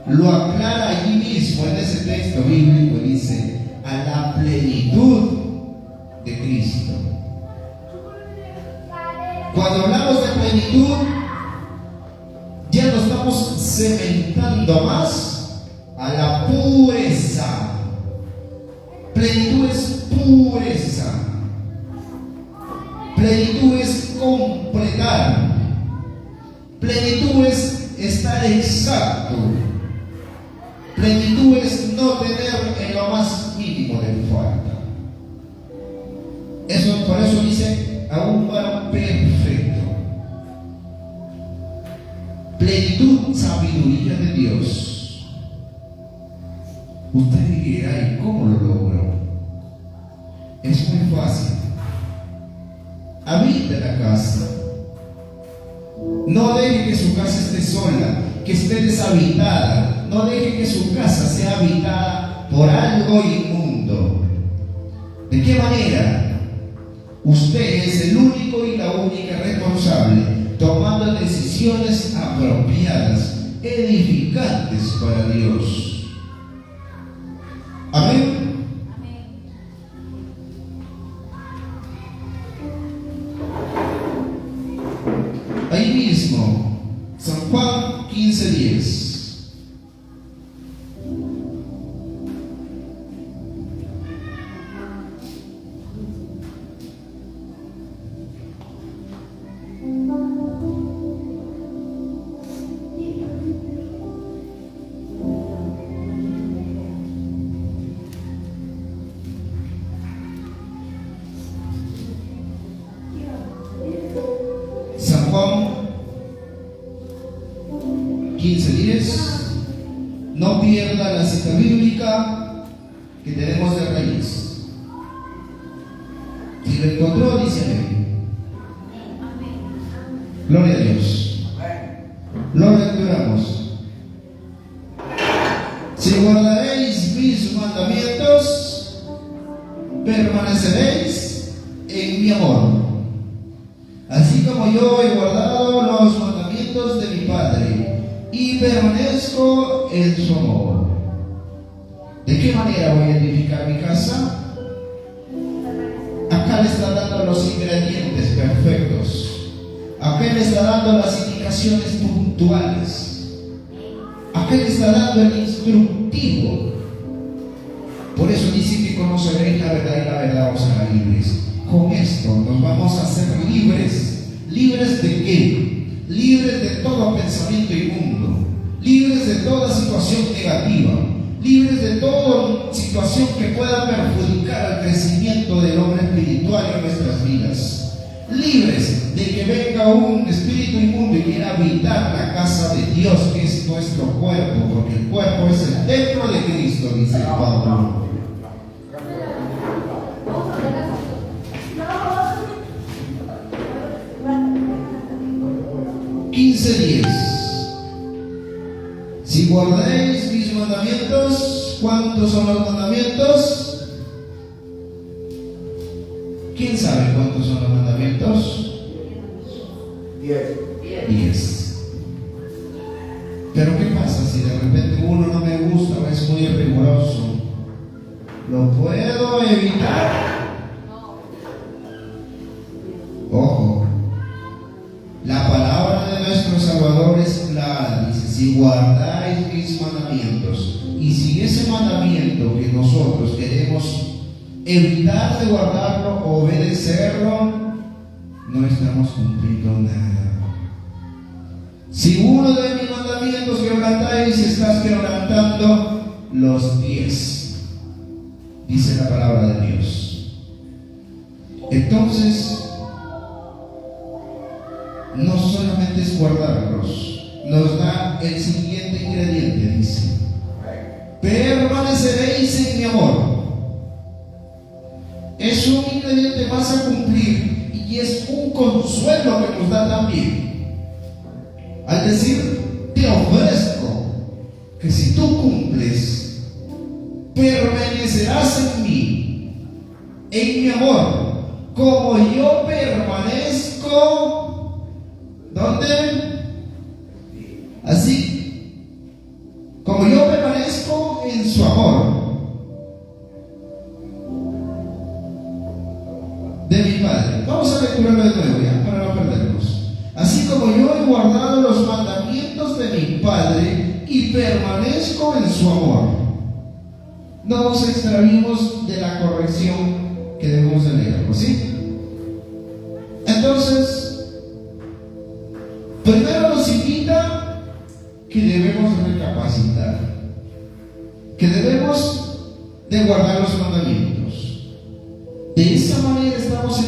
Lo aclara allí mismo en ese texto bíblico, dice, a la plenitud de Cristo. Cuando hablamos de plenitud, ya nos estamos cementando más a la pureza. Plenitud es pureza. Plenitud es completar. Plenitud es estar exacto. Plenitud es no tener en lo más mínimo de falta. Eso, por eso dice a un varón perfecto. Plenitud, sabiduría de Dios. Usted dirá, ¿y cómo lo logró? Es muy fácil. Habite la casa. No deje que su casa esté sola, que esté deshabitada. No deje que su casa sea habitada por algo inmundo. ¿De qué manera? Usted es el único y la única responsable, tomando decisiones apropiadas, edificantes para Dios. Amén. Ahí mismo, San Juan 15:10. San Juan 15:10. No pierda la cita bíblica que tenemos de raíz. Si lo encontró, dice amén. Gloria a Dios. Lo lecturamos. Si guardaréis mis mandamientos, permaneceréis en mi amor, así como yo he guardado los mandamientos de mi Padre y permanezco en su amor. ¿De qué manera voy a edificar mi casa? Acá le está dando los ingredientes perfectos. Acá le está dando las indicaciones puntuales. Acá le está dando el instructivo. Por eso dice que conoceréis la verdad y la verdad os hará libres. Con esto nos vamos a hacer libres. ¿Libres de qué? Libres de todo pensamiento inmundo. Libres de toda situación negativa. Libres de toda situación que pueda perjudicar el crecimiento del hombre espiritual en nuestras vidas. Libres de que venga un espíritu inmundo y quiera habitar la casa de Dios, que es nuestro cuerpo, porque el cuerpo es el templo de Cristo, dice Pablo. 15:10. Si guardáis mis mandamientos, ¿cuántos son los mandamientos? ¿Quién sabe cuántos son los mandamientos? 10. Pero ¿qué pasa si de repente uno no me gusta o es muy riguroso? ¿Lo puedo evitar? Ojo, la palabra de nuestro Salvador es clara, dice, si guardáis mis mandamientos. Y si ese mandamiento que nosotros queremos evitar de guardarlo o obedecerlo, no estamos cumpliendo nada. Si uno de mis mandamientos quebrantáis, estás quebrantando los 10. dice la palabra de Dios. Entonces, no solamente es guardarlos, nos da el siguiente ingrediente, dice: permaneceréis en mi amor. Es un ingrediente más a cumplir y es un consuelo que nos da también. Al decir, te ofrezco que si tú cumples, permanecerás en mí, en mi amor, como yo permanezco. ¿Dónde? Así, como yo permanezco en su amor de mi Padre. Vamos a lecturarlo de nuevo ya, para no perdernos. Así como yo he guardado los mandamientos de mi Padre y permanezco en su amor. No nos extraviemos de la corrección que debemos de leerlo, ¿sí? Entonces, primero nos invita que debemos recapacitar, que debemos de guardar los mandamientos. De esa manera estamos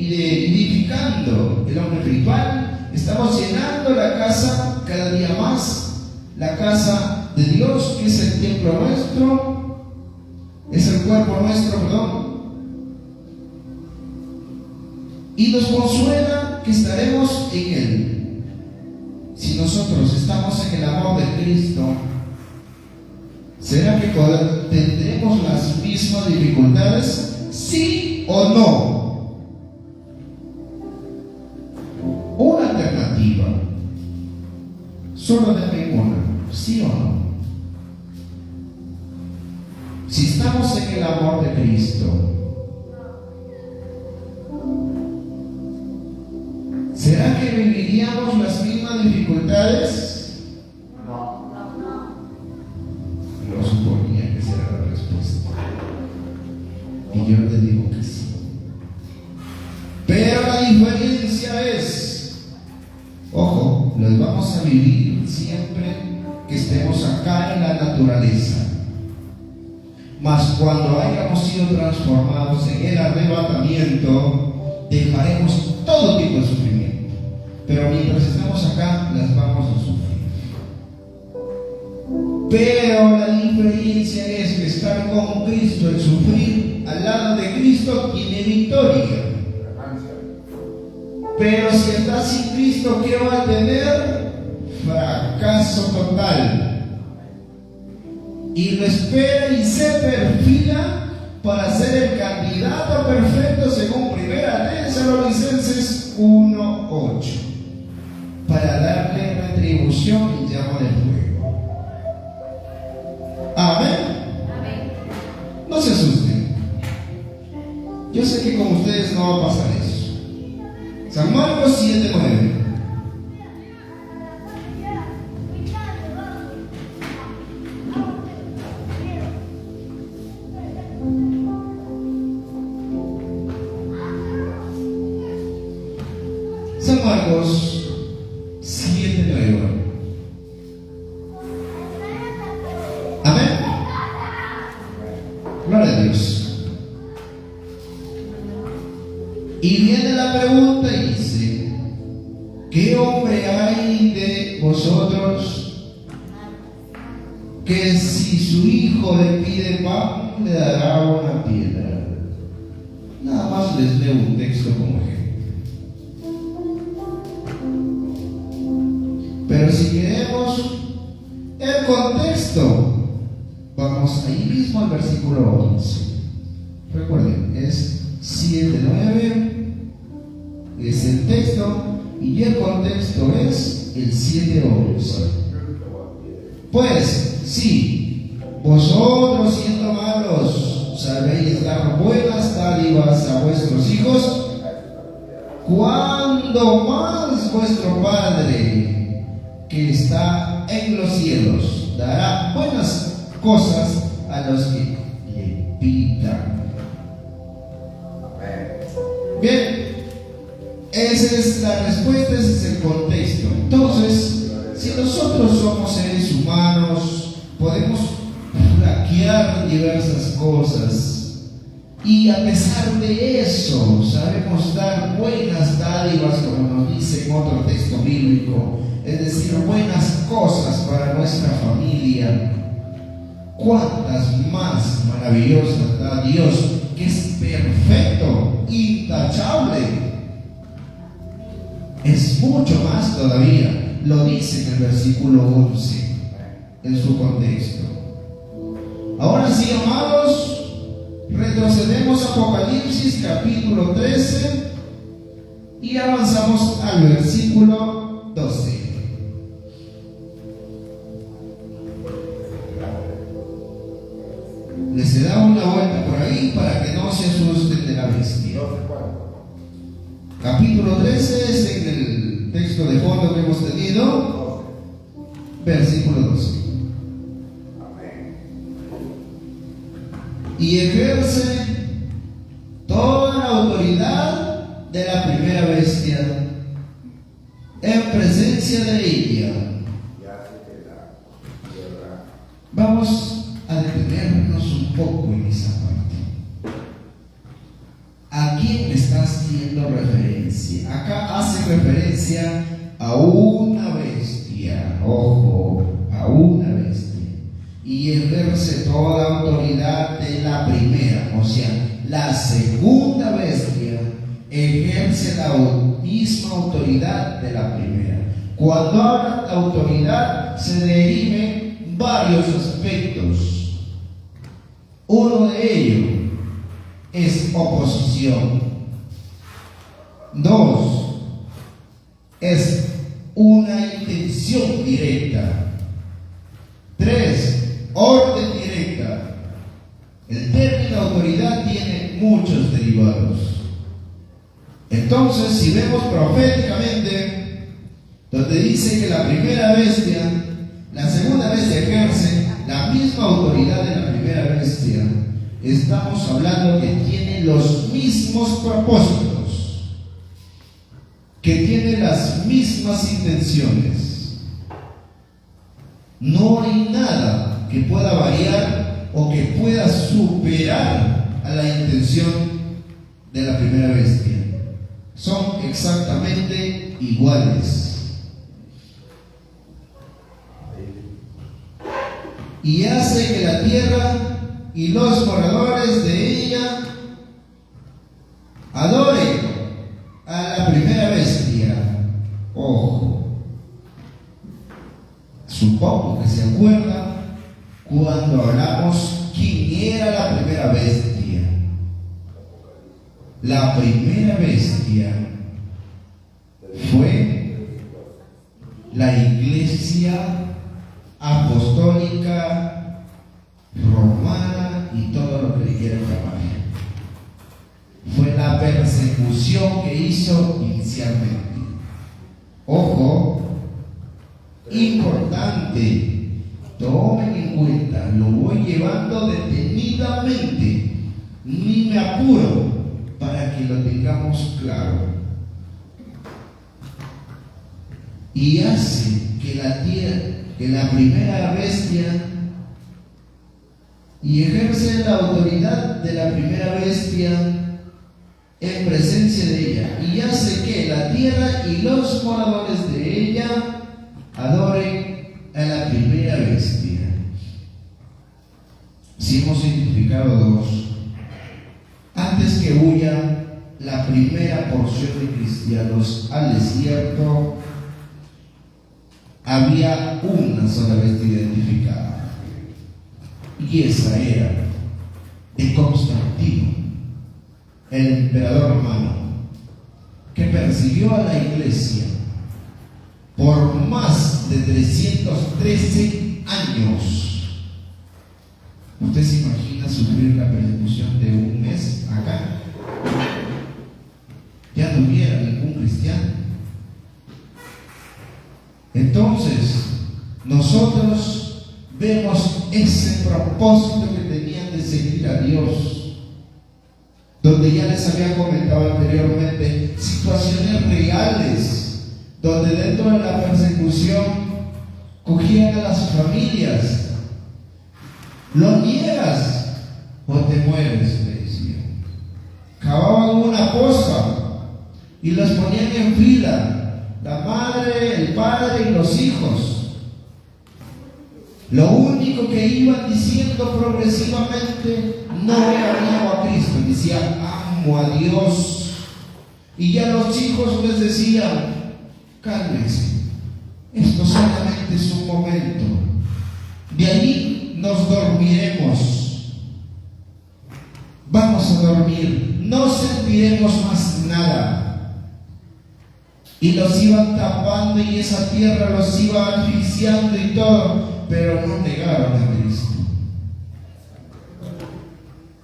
edificando el hombre espiritual, estamos llenando la casa cada día más, la casa de Dios, que es el templo nuestro, es el cuerpo nuestro, perdón. Y nos consuela que estaremos en Él. Si nosotros estamos en el amor de Cristo, ¿será que tendremos las mismas dificultades? ¿Sí o no? Una alternativa. Solo denme una. ¿Sí o no? Si estamos en el amor de Cristo, ¿será que viviríamos las mismas dificultades? No. Lo suponía que será la respuesta. Y yo te digo que sí. Pero la diferencia es, ojo, los vamos a vivir siempre que estemos acá en la naturaleza. Mas cuando hayamos sido transformados en el arrebatamiento, dejaremos todo tipo de sufrimiento. Pero mientras estamos acá, las vamos a sufrir. Pero la diferencia es que estar con Cristo, el sufrir al lado de Cristo, tiene victoria. Pero si estás sin Cristo, ¿qué va a tener? Fracaso total. Y lo espera y se perfila para ser el candidato perfecto según 1 Tesalonicenses 1:8, para darle retribución y llama de fuego. Amén. No se asusten. Yo sé que con ustedes no va a pasar eso. San Marcos 7:9. San Marcos 7:9. Amén. Gloria a Dios. Y viene la pregunta y dice: ¿qué hombre hay de vosotros que si su hijo le pide pan le dará una piedra? Nada más les leo un texto como ejemplo. Pero si queremos el contexto, vamos ahí mismo al versículo 11. Recuerden, es 7:9 es el texto y el contexto es el 7:11. Pues si vosotros siendo malos sabéis dar buenas dádivas a vuestros hijos, ¿cuándo más vuestro Padre que está en los cielos dará buenas cosas a los que le pidan? Bien, esa es la respuesta, ese es el contexto. Entonces, si nosotros somos seres humanos, podemos flaquear diversas cosas. Y a pesar de eso, sabemos dar buenas dádivas, como nos dice en otro texto bíblico, es decir, buenas cosas para nuestra familia. ¿Cuántas más maravillosas da Dios, que es perfecto, intachable? Es mucho más todavía, lo dice en el versículo 11, en su contexto. Ahora sí, amados, retrocedemos a Apocalipsis capítulo 13 y avanzamos al versículo 12. Les da una vuelta por ahí para que no se asusten de la bestia. Capítulo 13 es en el texto de fondo que hemos tenido, versículo 12. Y ejerce toda la autoridad de la primera bestia en presencia de ella. Vamos a detenernos un poco en esa parte. ¿A quién está haciendo referencia? Acá hace referencia a una bestia, ojo, a una bestia. Y ejerce toda la autoridad de la primera, o sea, la segunda bestia ejerce la misma autoridad de la primera. Cuando habla de autoridad se deriven varios aspectos. Uno de ellos es oposición. 2 es una intención directa. 3 orden directa. El término autoridad tiene muchos derivados. Entonces, si vemos proféticamente, donde dice que la primera bestia, la segunda bestia ejerce la misma autoridad de la primera bestia, estamos hablando que tiene los mismos propósitos, que tiene las mismas intenciones. No hay nada que pueda variar o que pueda superar a la intención de la primera bestia. Son exactamente iguales. Y hace que la tierra y los moradores de ella adoren a la primera bestia. Ojo, supongo que se acuerdan cuando hablamos quién era la primera bestia. La primera bestia fue la Iglesia Apostólica Romana y todo lo que le quieran llamar. Fue la persecución que hizo inicialmente. Ojo, importante, tomen en cuenta, lo voy llevando detenidamente, ni me apuro, para que lo tengamos claro. Y hace que la primera bestia, y ejerce la autoridad de la primera bestia en presencia de ella, y hace que la tierra y los moradores de ella adoren a la primera bestia. Si hemos identificado dos, antes que huya la primera porción de cristianos al desierto, había una sola bestia identificada, y esa era de Constantino, el emperador romano, que persiguió a la iglesia por más de 313 años. ¿Usted se imagina sufrir la persecución de un mes acá? Ya no hubiera ningún cristiano. Entonces, nosotros vemos ese propósito que tenían de seguir a Dios, donde ya les había comentado anteriormente situaciones reales, donde dentro de la persecución cogían a las familias. Lo niegas, o te mueres, le decían. Cavaban una fosa y los ponían en fila, la madre, el padre y los hijos. Lo único que iban diciendo progresivamente, no amo a Cristo, decían, amo a Dios. Y ya los hijos les decían, cálmense, esto solamente es un momento, de ahí nos dormiremos, vamos a dormir, no sentiremos más nada. Y los iban tapando y esa tierra los iba asfixiando y todo, pero no negaron a Cristo.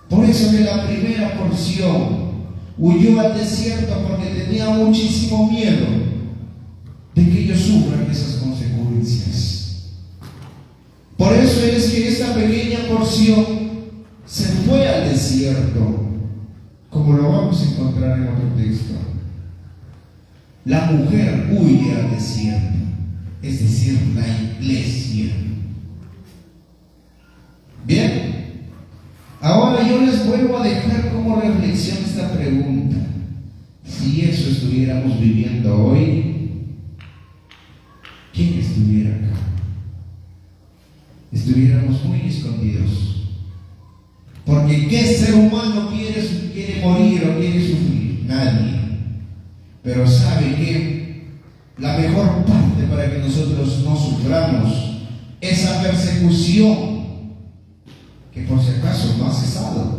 Por eso que la primera porción huyó al desierto, porque tenía muchísimo miedo de que ellos sufran esas consecuencias. Por eso es que esta pequeña porción se fue al desierto, como lo vamos a encontrar en otro texto. La mujer huye al desierto, es decir, la iglesia. Bien, ahora yo les vuelvo a dejar como reflexión esta pregunta. Si eso estuviéramos viviendo hoy, ¿quién estuviera acá? Estuviéramos muy escondidos. Porque ¿qué ser humano quiere morir o quiere sufrir? Nadie. Pero ¿sabe qué? La mejor parte para que nosotros no suframos esa persecución, que por si acaso no ha cesado.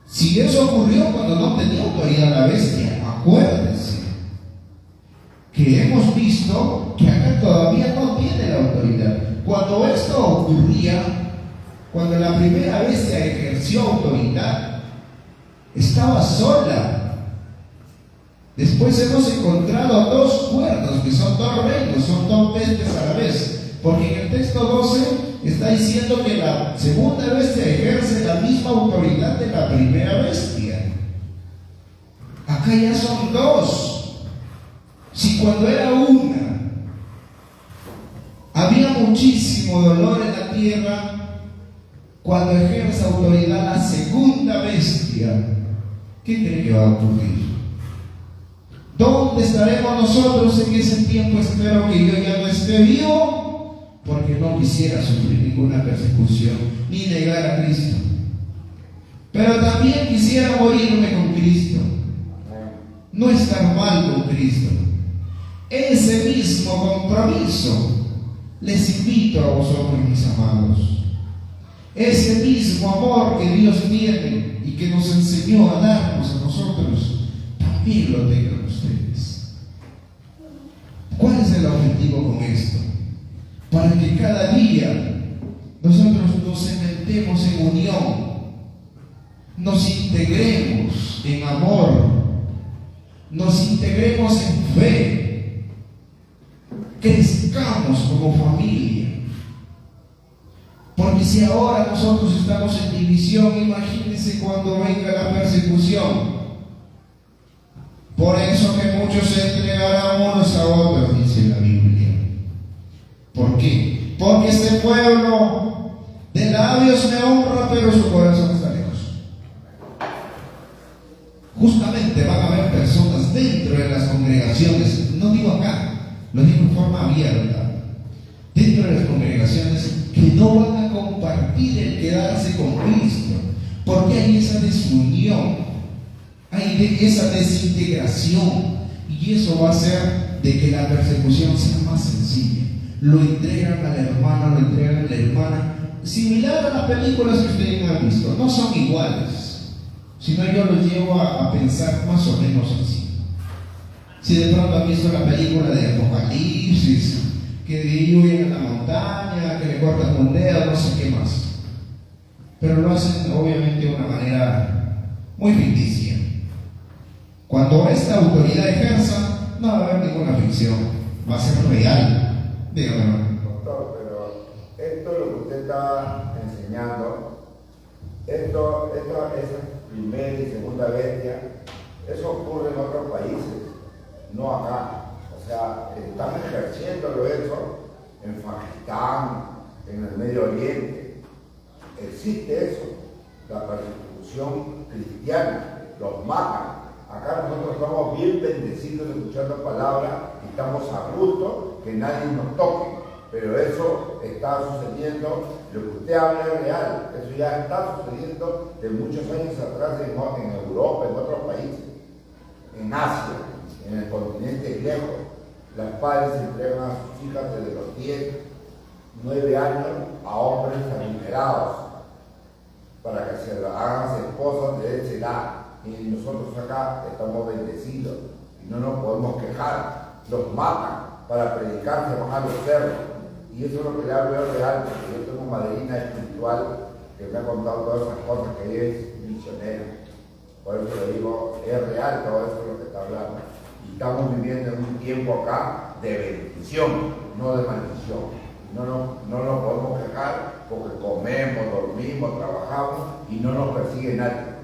Si eso ocurrió cuando no tenía autoridad la bestia, acuérdense que hemos visto que acá todavía no tiene la autoridad. Cuando esto ocurría, cuando la primera bestia ejerció autoridad, estaba sola. Después hemos encontrado dos cuernos, que son dos reinos, son dos bestias a la vez. Porque en el texto 12 está diciendo que la segunda bestia ejerce la misma autoridad de la primera bestia. Acá ya son dos. Si cuando era una había muchísimo dolor en la tierra, cuando ejerce autoridad la segunda bestia, ¿qué cree que va a ocurrir? ¿Dónde estaremos nosotros en ese tiempo? Espero que yo ya no esté vivo, porque no quisiera sufrir ninguna persecución ni negar a Cristo. Pero también quisiera morirme con Cristo, no estar mal con Cristo. Ese mismo compromiso les invito a vosotros, mis amados. Ese mismo amor que Dios tiene y que nos enseñó a darnos a nosotros, también lo tengan ustedes. ¿Cuál es el objetivo con esto? Para que cada día nosotros nos cementemos en unión, nos integremos en amor, nos integremos en fe, crezcamos como familia. Porque si ahora nosotros estamos en división, imagínense cuando venga la persecución. Por eso que muchos se entregarán unos a otros, dice la Biblia. ¿Por qué? Porque este pueblo de labios me honra, pero su corazón está lejos. Justamente van a haber personas dentro de las congregaciones, no digo acá, lo digo en forma abierta, dentro de las congregaciones que no van a compartir el quedarse con Cristo, porque hay esa desunión, hay esa desintegración, y eso va a hacer de que la persecución sea más sencilla. Lo entregan al hermano, lo entregan a la hermana, similar a las películas que ustedes han visto. No son iguales, sino yo los llevo a pensar más o menos así. Si de pronto han visto la película de Apocalipsis, que huyen a la montaña, que le cortan un dedo, no sé qué más, pero lo hacen obviamente de una manera muy ficticia. Cuando esta autoridad ejerza, no va a haber ninguna ficción, va a ser real. Dígame. Doctor, pero esto es lo que usted está enseñando, esa primera y segunda bestia, eso ocurre en otros países, no acá. O sea, están ejerciéndolo eso en Pakistán, en el Medio Oriente. Existe eso. la persecución cristiana, los matan. Acá nosotros estamos bien bendecidos escuchando palabras y estamos a gusto que nadie nos toque. Pero eso está sucediendo, lo que usted habla es real, eso ya está sucediendo de muchos años atrás en Europa, en otros países, en Asia, en el continente griego. Las padres entregan a sus hijas desde los 10, 9 años a hombres adinerados para que se las hagan esposas de esa edad. Y nosotros acá estamos bendecidos y no nos podemos quejar. Los matan para predicar, se van a los cerros. Y eso es lo que le hablo es real, porque yo tengo madrina espiritual que me ha contado todas esas cosas, que ella es misionera. Por eso le digo, es real todo eso lo que está hablando. Y estamos viviendo en un tiempo acá de bendición, no de maldición. No nos podemos quejar porque comemos, dormimos, trabajamos y no nos persigue nadie.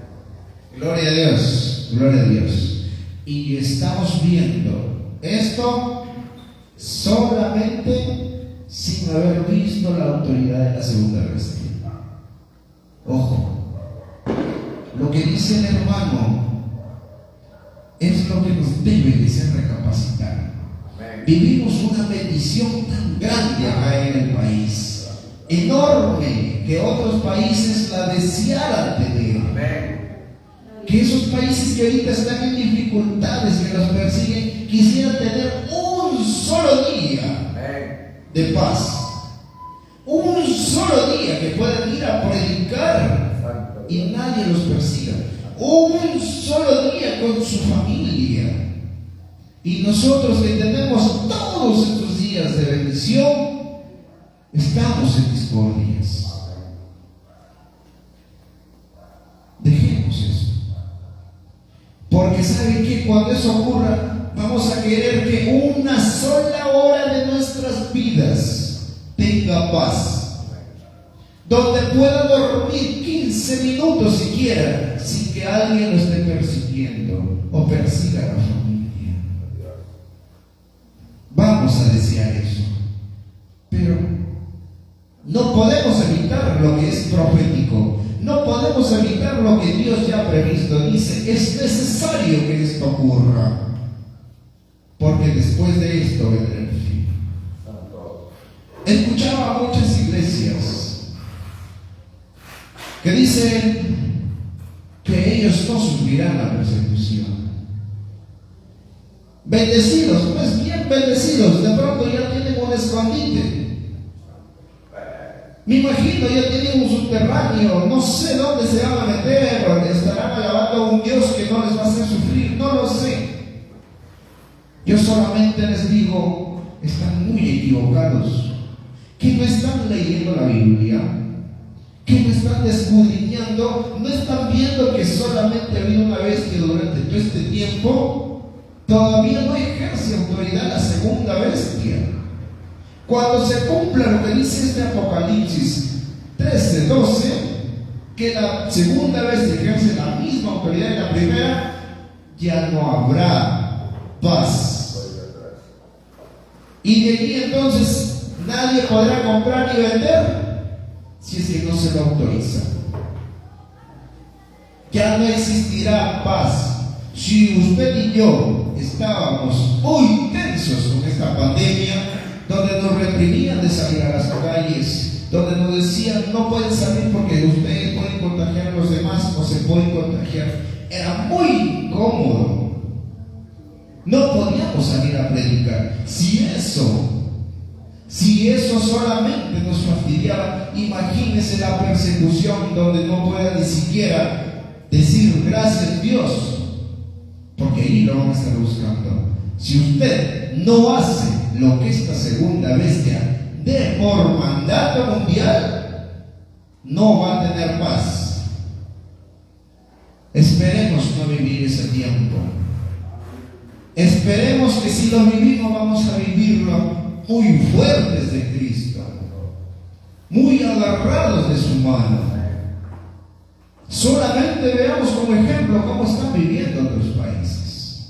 Gloria a Dios, gloria a Dios. Y estamos viendo esto solamente sin haber visto la autoridad de la segunda bestia. Ojo, lo que dice el hermano es lo que nos debe de hacer recapacitar. Vivimos una bendición tan grande acá en el país, enorme, que otros países la desearan tener. Que esos países que ahorita están en dificultades, que los persiguen, quisieran tener un solo día de paz, un solo día que puedan ir a predicar y nadie los persiga, un solo día con su familia. Y nosotros que tenemos todos estos días de bendición, estamos en discordias. Dejemos eso, porque ¿saben qué? Cuando eso ocurra, vamos a querer que una sola hora de nuestras vidas tenga paz, donde pueda dormir 15 minutos siquiera sin que alguien lo esté persiguiendo o persiga a la familia. Vamos a desear eso, pero no podemos evitar lo que es profético, no podemos evitar lo que Dios ya ha previsto. Dice, es necesario que esto ocurra, porque después de esto vendrá el fin. Escuchaba a muchas iglesias que dicen que ellos no sufrirán la persecución. Bendecidos, pues bien bendecidos, de pronto ya tienen un escondite. Me imagino, ya tienen un subterráneo, no sé dónde se van a meter, estarán alabando a un Dios que no les va a hacer sufrir, no lo sé. Yo solamente les digo, están muy equivocados, que no están leyendo la Biblia, que no están escudriñando, no están viendo que solamente ha habido una vez que durante todo este tiempo todavía no ejerce autoridad la segunda bestia. Cuando se cumpla lo que dice este Apocalipsis 13:12, que la segunda bestia ejerce la misma autoridad que la primera, ya no habrá paz. Y de allí entonces nadie podrá comprar ni vender si es que no se lo autoriza. Ya no existirá paz. Si usted y yo estábamos muy tensos con esta pandemia, donde nos reprimían de salir a las calles, donde nos decían no pueden salir porque ustedes pueden contagiar a los demás o se pueden contagiar, era muy incómodo. No podíamos salir a predicar. Si eso solamente nos fastidiaba, imagínense la persecución donde no pueda ni siquiera decir gracias Dios, porque ahí lo van a estar buscando. Si usted no hace lo que esta segunda bestia dé por mandato mundial, no va a tener paz. Esperemos no vivir ese tiempo. Esperemos que si lo vivimos, vamos a vivirlo muy fuertes de Cristo, muy agarrados de su mano. Solamente veamos como ejemplo cómo están viviendo otros países.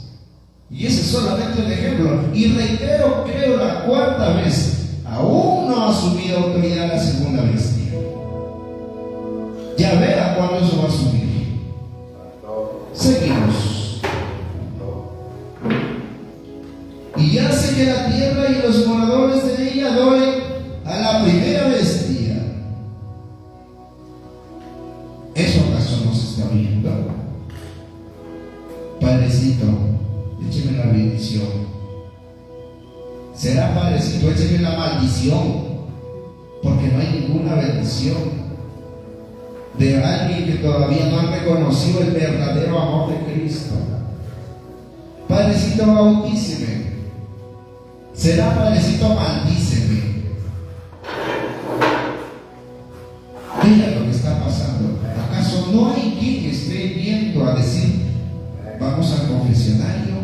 Y ese es solamente un ejemplo. Y reitero, creo la cuarta vez, aún no ha asumido autoridad la segunda bestia. Ya verá cuando eso verdadera bestia. ¿Eso acaso nos está viendo? Padrecito, écheme la bendición. Será Padrecito, écheme la maldición, porque no hay ninguna bendición de alguien que todavía no ha reconocido el verdadero amor de Cristo. Padrecito, bautíceme. Será Padrecito, maldíceme. Mira lo que está pasando. ¿Acaso no hay quien esté viendo a decir, vamos al confesionario,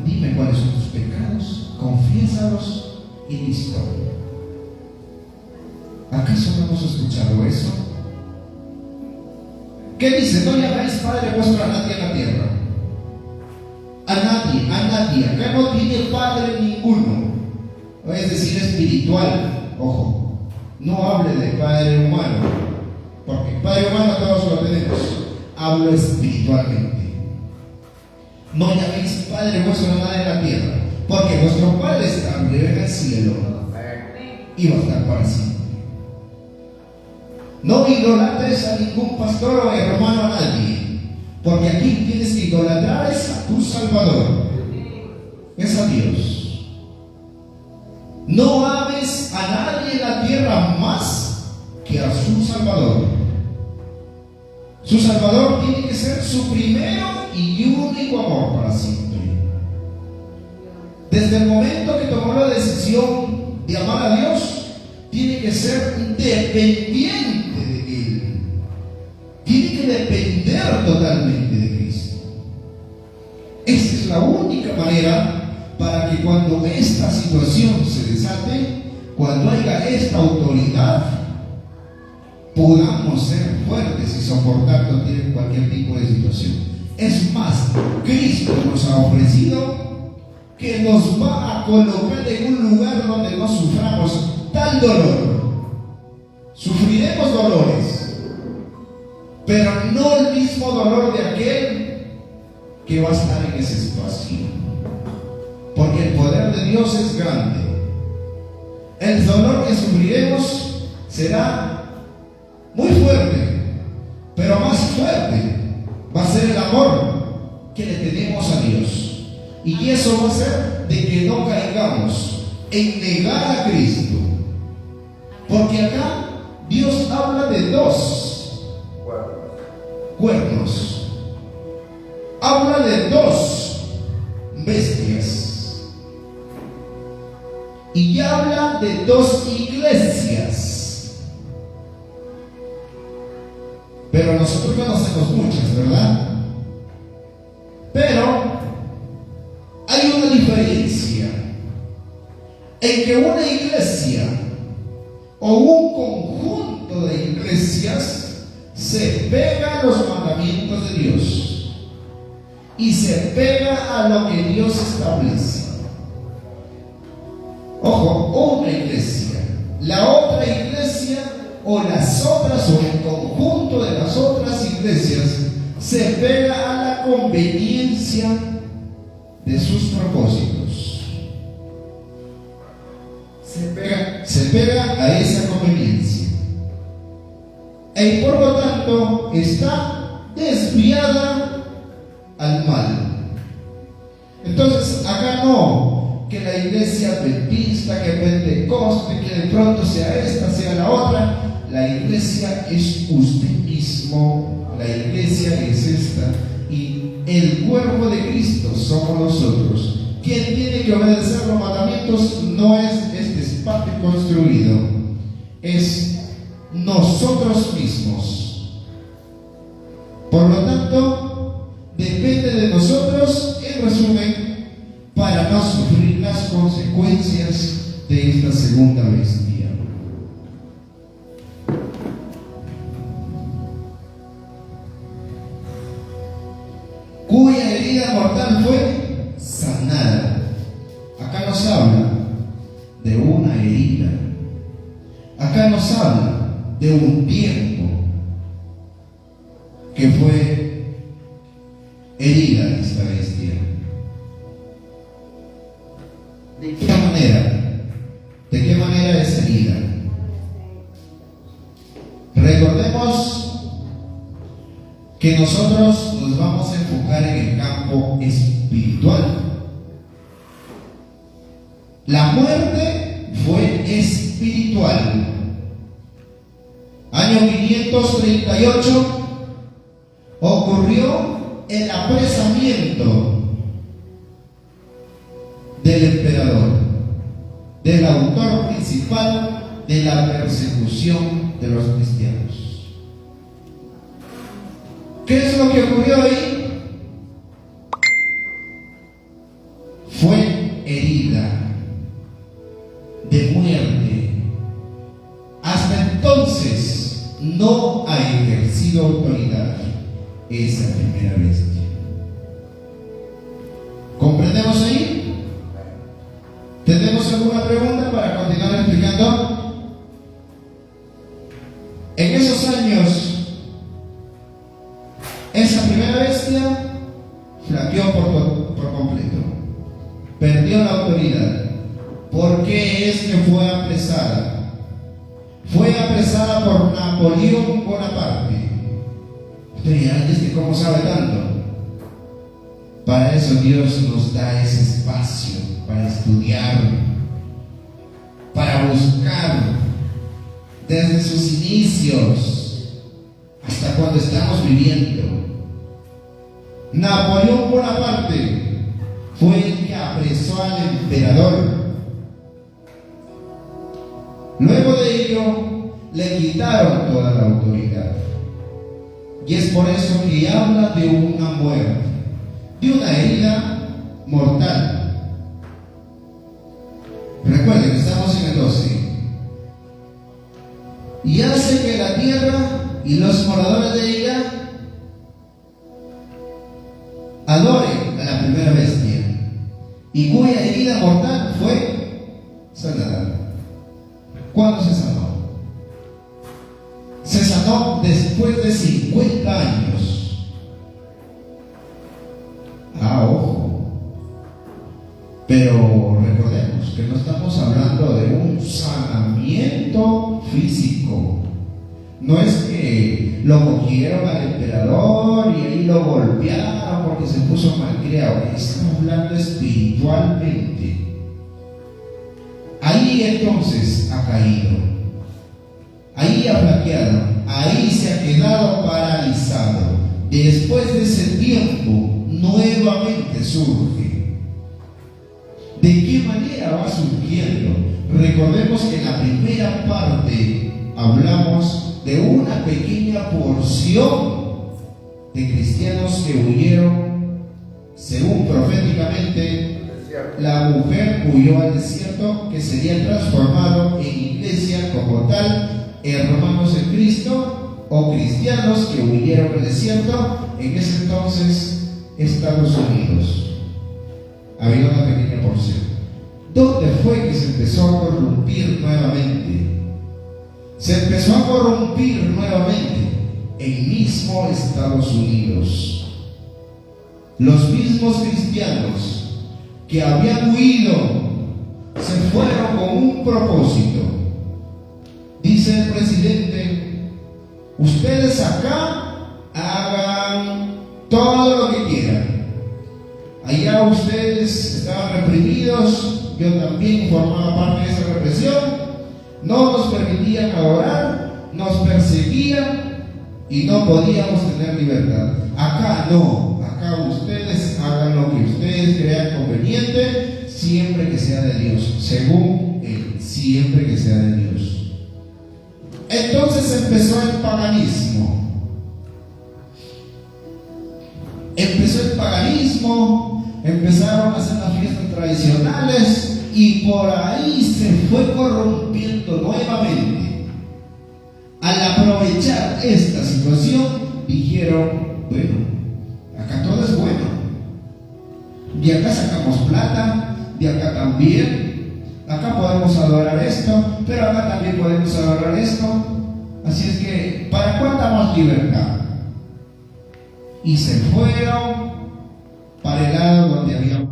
dime cuáles son tus pecados, confiésalos y listo? ¿Acaso no hemos escuchado eso? ¿Qué dice? No llamáis Padre vuestro a nadie en la tierra. A nadie. Acá no tiene Padre ninguno. Es decir, espiritual. Ojo, no hable de Padre humano, porque Padre humano todos lo tenemos. Hablo espiritualmente. No llaméis Padre vuestro a nadie en la tierra, porque vuestro Padre está arriba en el cielo y va a estar para siempre. No idolatres a ningún pastor o hermano, a nadie, porque aquí tienes que idolatrar es a tu Salvador, es a Dios. No ames a nadie en la tierra más que a su Salvador. Su Salvador tiene que ser su primero y único amor para siempre. Desde el momento que tomó la decisión de amar a Dios, tiene que ser dependiente de Él. Tiene que depender totalmente de Cristo. Esa es la única manera para que cuando esta situación se desate, cuando haya esta autoridad, podamos ser fuertes y soportar cualquier tipo de situación. Es más, Cristo nos ha ofrecido que nos va a colocar en un lugar donde no suframos tal dolor. Sufriremos dolores, pero no el mismo dolor de aquel que va a estar en ese espacio, porque el poder de Dios es grande. El dolor que sufriremos será muy fuerte, pero más fuerte va a ser el amor que le tenemos a Dios. Y eso va a ser de que no caigamos en negar a Cristo. Porque acá Dios habla de dos cuernos. Habla de dos bestias. Y ya habla de dos iglesias. Pero nosotros conocemos muchas, ¿verdad? Pero hay una diferencia en que una iglesia o un conjunto de iglesias se pega a los mandamientos de Dios y se pega a lo que Dios establece. Ojo, una iglesia. La otra iglesia o las otras o el conjunto de las otras iglesias se pega a la conveniencia de sus propósitos. Se pega a esa conveniencia. Y por lo tanto está desviada al mal. Entonces acá no que la iglesia adventista, que Pentecoste, que de pronto sea esta, sea la otra. La iglesia es usted mismo, la iglesia es esta, y el cuerpo de Cristo somos nosotros. Quien tiene que obedecer los mandamientos no es este espacio construido, es nosotros mismos. Por lo tanto, depende de nosotros, en resumen, para no sufrir las consecuencias de esta segunda bestia. Cuya herida mortal fue sanada. Acá nos habla de una herida. Acá nos habla de un tiempo que fue herida esta bestia. ¿De qué manera? ¿De qué manera es Recordemos que nosotros nos vamos a enfocar en el campo espiritual. La muerte fue espiritual. Año 538 ocurrió el apresamiento del emperador, del autor principal de la persecución de los cristianos. ¿Qué es lo que ocurrió ahí? Fue herida de muerte. Hasta entonces no ha ejercido autoridad esa primera bestia. ¿Comprendemos ahí? ¿Tenemos alguna pregunta para continuar explicando? En esos años, esa primera bestia flaqueó por completo, perdió la autoridad. ¿Por qué es que fue apresada? Fue apresada por Napoleón Bonaparte. Usted dirá, ¿y cómo sabe tanto? Para eso Dios nos da ese espacio, para estudiar, para buscar desde sus inicios hasta cuando estamos viviendo. Napoleón Bonaparte fue el que apresó al emperador. Luego de ello le quitaron toda la autoridad, y es por eso que habla de una muerte, de una herida mortal. Recuerden que estamos en el 12. Y hace que la tierra y los moradores de ella adoren a la primera bestia, y cuya herida mortal fue sanada. ¿Cuándo se sanó? Se sanó después de 50 años. Ojo. Pero recordemos que no estamos hablando de un sanamiento físico. No es que lo cogieron al emperador y ahí lo golpearon porque se puso malcriado. Estamos hablando espiritualmente. Ahí entonces ha caído, ahí ha flaqueado, ahí se ha quedado paralizado. Después de ese tiempo, nuevamente surge. ¿De qué manera va surgiendo? Recordemos que en la primera parte hablamos de una pequeña porción de cristianos que huyeron, según proféticamente. La mujer huyó al desierto, que sería transformado en iglesia como tal, hermanos en Cristo, o cristianos que huyeron al desierto. En ese entonces, Estados Unidos. Había una pequeña porción. ¿Dónde fue que se empezó a corrompir nuevamente? Se empezó a corrompir nuevamente en mismo Estados Unidos. Los mismos cristianos que habían huido se fueron con un propósito. Dice el presidente: ustedes acá hagan todo lo que quieran. Allá ustedes estaban reprimidos, yo también formaba parte de esa represión. No nos permitían adorar, nos perseguían y no podíamos tener libertad. Acá no, acá ustedes hagan lo que ustedes crean conveniente, siempre que sea de Dios, según Él, siempre que sea de Dios. Entonces empezó el paganismo. Empezaron a hacer las fiestas tradicionales y por ahí se fue corrompiendo nuevamente. Al aprovechar esta situación, dijeron: bueno, acá todo es bueno, de acá sacamos plata, de acá también, acá podemos adorar esto, pero acá también podemos adorar esto. Así es que, ¿para cuánta más libertad? Y se fueron para el lado donde había más.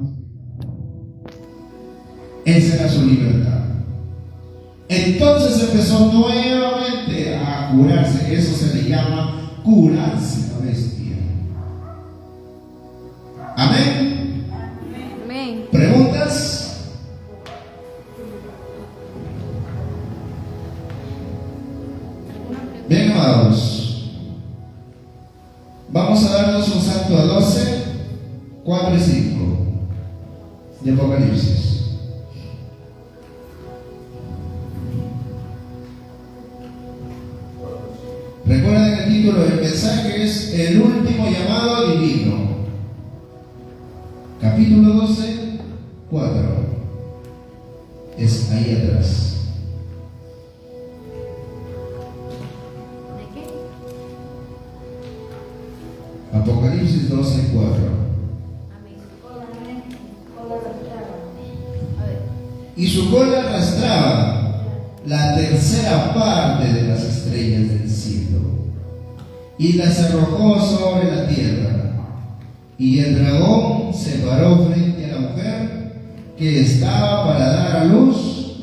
Esa era su libertad. Entonces empezó nuevamente a curarse. Eso se le llama curarse la bestia. Amén. Amén. ¿Preguntas? Bien, amados, vamos a darnos un salto a 12, 4 y 5 de Apocalipsis. Recuerden, el título del mensaje es El último llamado divino. Capítulo 12, 4. Es ahí atrás. Apocalipsis 12, 4. Y su cola arrastraba la tercera parte de las estrellas del cielo y las arrojó sobre la tierra. Y el dragón se paró frente a la mujer que estaba para dar a luz,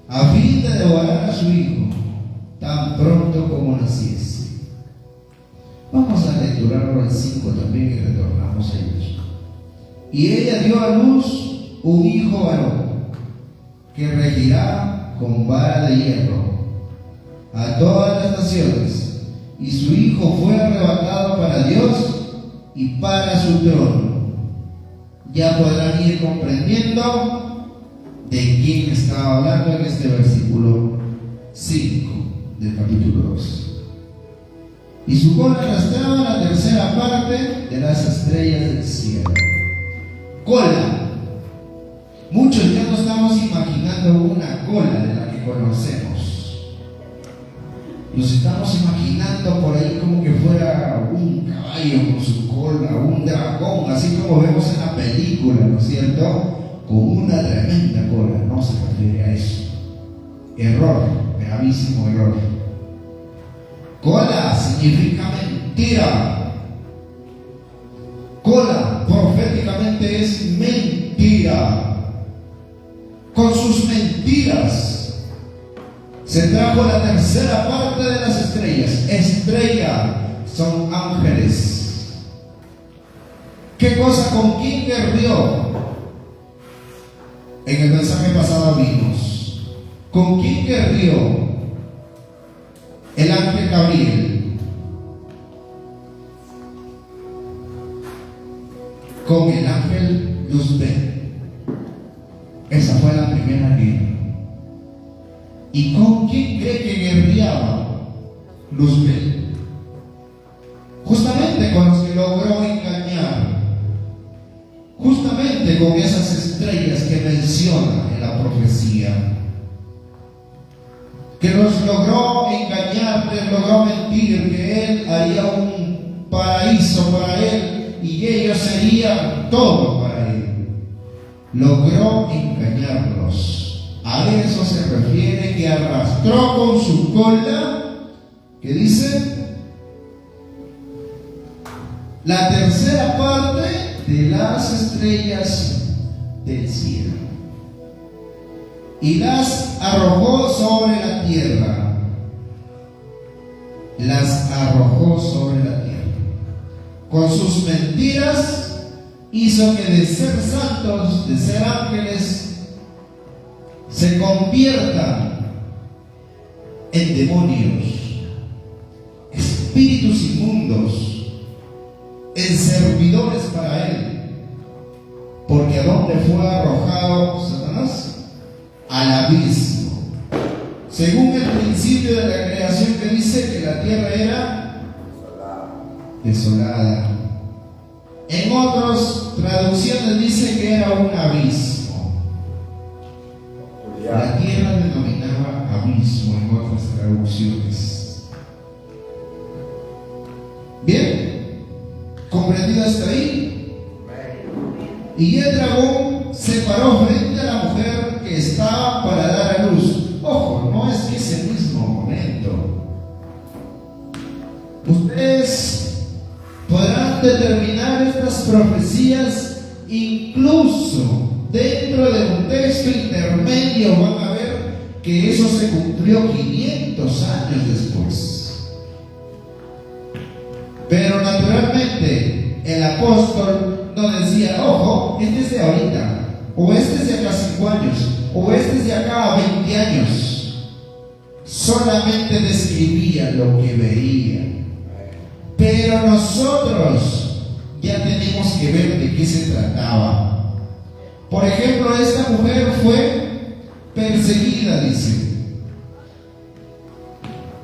a fin de devorar a su hijo tan pronto como naciese. Vamos a lecturarlo al 5 también y retornamos a ellos. Y ella dio a luz un hijo varón, que regirá con vara de hierro a todas las naciones, y su hijo fue arrebatado para Dios y para su trono. Ya podrán ir comprendiendo de quién estaba hablando en este versículo 5 del capítulo 2. Y su cola arrastraba la tercera parte de las estrellas del cielo. Cola. Muchos ya no estamos imaginando una cola de la que conocemos. Nos estamos imaginando por ahí como que fuera un caballo con su cola, un dragón, así como vemos en la película, ¿no es cierto? Con una tremenda cola. No se refiere a eso. Error, gravísimo error. Cola significa mentira. Cola proféticamente es mentira. Con sus mentiras se trajo la tercera parte de las estrellas. Estrella son ángeles. ¿Qué cosa? ¿Con quién guerrió? En el mensaje pasado vimos. ¿Con quién guerrió? El ángel Gabriel. Con el ángel Luzbel. Esa fue la primera guerra. ¿Y con quién cree que guerreaba Luzbel? Justamente con los que logró engañar. Justamente con esas estrellas que menciona en la profecía. Que los logró engañar, les logró mentir, que él haría un paraíso para él y ellos serían todo para él. Logró engañarlos. A eso se refiere que arrastró con su cola, que dice, la tercera parte de las estrellas del cielo. Y las arrojó sobre la tierra. Las arrojó sobre la tierra. Con sus mentiras hizo que de ser santos, de ser ángeles, se conviertan en demonios, espíritus inmundos, en servidores para él. Porque ¿a dónde fue arrojado Satanás? Al abismo. Según el principio de la creación, que dice que la tierra era desolada. En otras traducciones dice que era un abismo. La tierra denominaba abismo en otras traducciones. Bien, ¿comprendido hasta ahí? Y el dragón se paró frente a la mujer que estaba para dar a luz. Ojo, no es que ese mismo momento. Ustedes podrán determinar estas profecías incluso dentro de un texto intermedio. Van a ver que eso se cumplió 500 años después. Pero naturalmente el apóstol no decía, ojo, este es de ahorita, o este es de acá 5 años, o este es de acá 20 años. Solamente describía lo que veía. Pero nosotros ya tenemos que ver de qué se trataba. Por ejemplo, esta mujer fue perseguida, dice.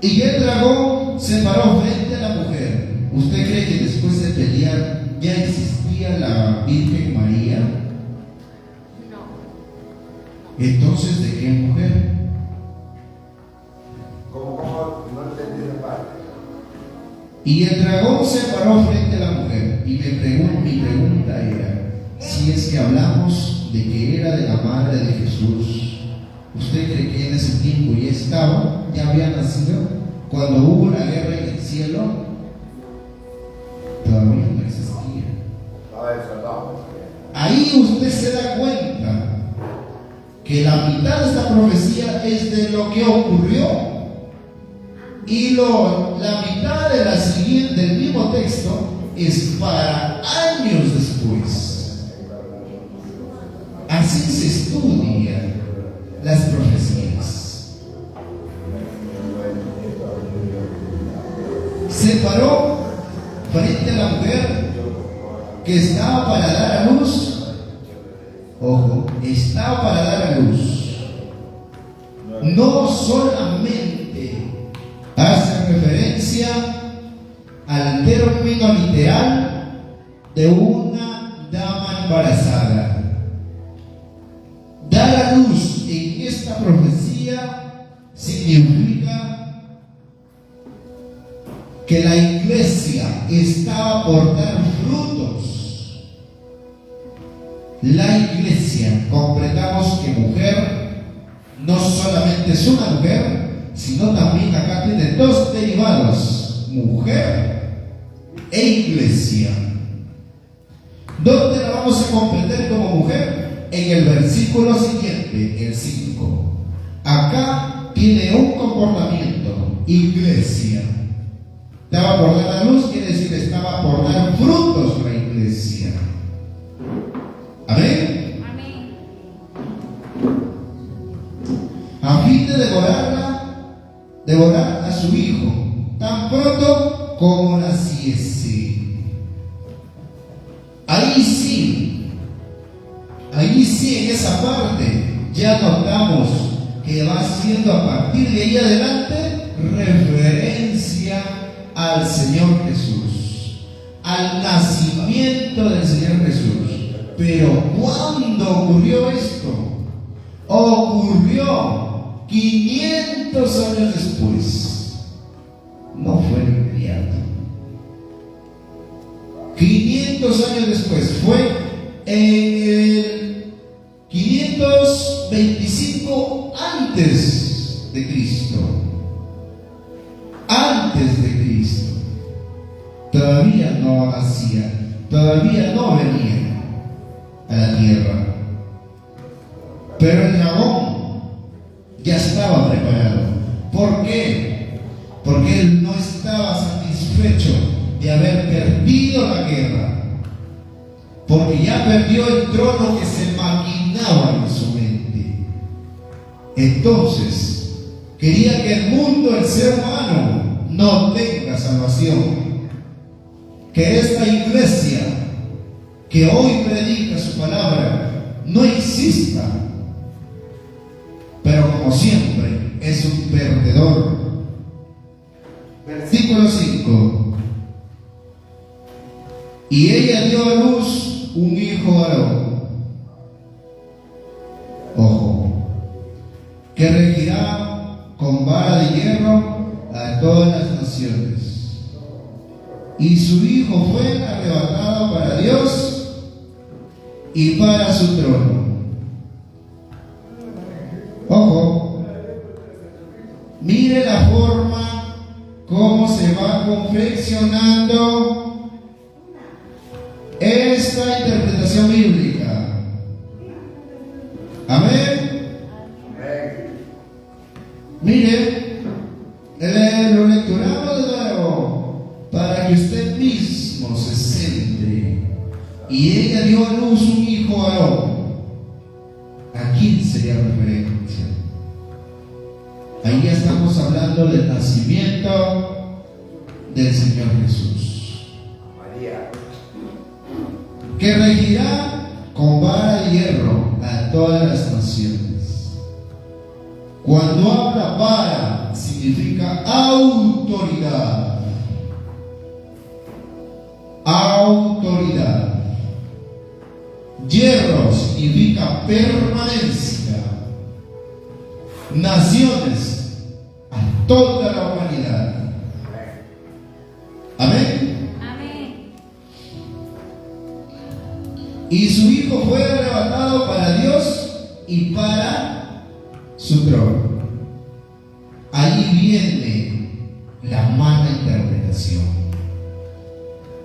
Y el dragón se paró frente a la mujer. ¿Usted cree que después de pelear ya existía la Virgen María? No. Entonces, ¿de qué mujer? ¿Cómo? No entendí esa parte. Y el dragón se paró frente a la mujer. Y mi pregunta era, si es que hablamos de que era de la madre de Jesús, ¿usted cree que en ese tiempo ya estaba, ya había nacido? Cuando hubo la guerra en el cielo, todavía no existía. Ahí usted se da cuenta que la mitad de esta profecía es de lo que ocurrió, y la mitad de la siguiente, del mismo texto, es para años después. Así se estudian las profecías. Se paró frente a la mujer que estaba para dar a luz. Ojo, estaba para dar a luz. No solamente hace referencia al término literal de una dama embarazada. Dar a luz en esta profecía significa que la iglesia estaba por dar frutos. La iglesia, comprendamos que mujer no solamente es una mujer, sino también acá tiene dos derivados, mujer e iglesia. ¿Dónde la vamos a comprender como mujer? En el versículo siguiente, el 5. Acá tiene un comportamiento, iglesia. Estaba por dar a luz, quiere decir estaba por dar frutos la iglesia. Amén. Amén. A fin de devorar a su hijo, tan pronto como naciese. Ahí sí, en esa parte ya notamos que va siendo a partir de ahí adelante referencia al Señor Jesús, al nacimiento del Señor Jesús. Pero ¿cuándo ocurrió esto? Ocurrió 500 años después. No fue inmediato. 500 años después, fue en el 525 antes de Cristo. Antes de Cristo. Todavía no nacía, todavía no venía a la tierra. Pero el dragón ya estaba preparado. ¿Por qué? Porque él no estaba satisfecho de haber perdido la guerra, porque ya perdió el trono que se maquinaba en su mente. Entonces quería que el mundo, el ser humano, no tenga salvación, que esta iglesia que hoy predica su palabra no exista. Pero como siempre es un perdedor. Versículo 5. Y ella dio a luz un hijo varón. Ojo, que regirá con vara de hierro a todas las naciones. Y su hijo fue arrebatado para Dios y para su trono. Ojo, mire la forma cómo se va confeccionando esta interpretación bíblica. Amén. Mire, lo lecturamos de nuevo para que usted mismo se centre. Y ella dio a luz un hijo Aarón. ¿A quién sería referencia? Ahí ya estamos hablando del nacimiento del Señor Jesús. María. Que regirá con vara de hierro a todas las naciones. Cuando habla vara, significa autoridad. Autoridad. Hierro significa permanencia. Naciones, a toda la humanidad. Amén. Amén. Y su hijo fue arrebatado para Dios y para su trono. Ahí viene la mala interpretación.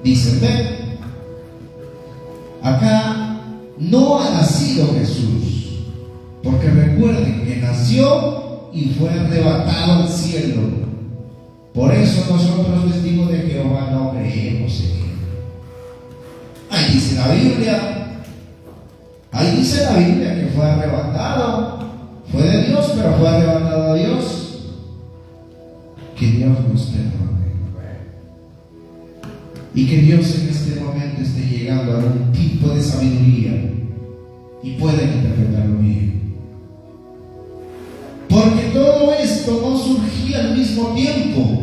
Dicen, ven, acá no ha nacido Jesús, porque recuerden que nació y fue arrebatado al cielo. Por eso nosotros, testigos de Jehová, no creemos en él. Ahí dice la Biblia que fue arrebatado. Fue de Dios, pero fue arrebatado a Dios. Que Dios nos perdone. Y que Dios en este momento esté llegando a un tipo de sabiduría y puedan interpretarlo bien. Porque todo esto no surgía al mismo tiempo.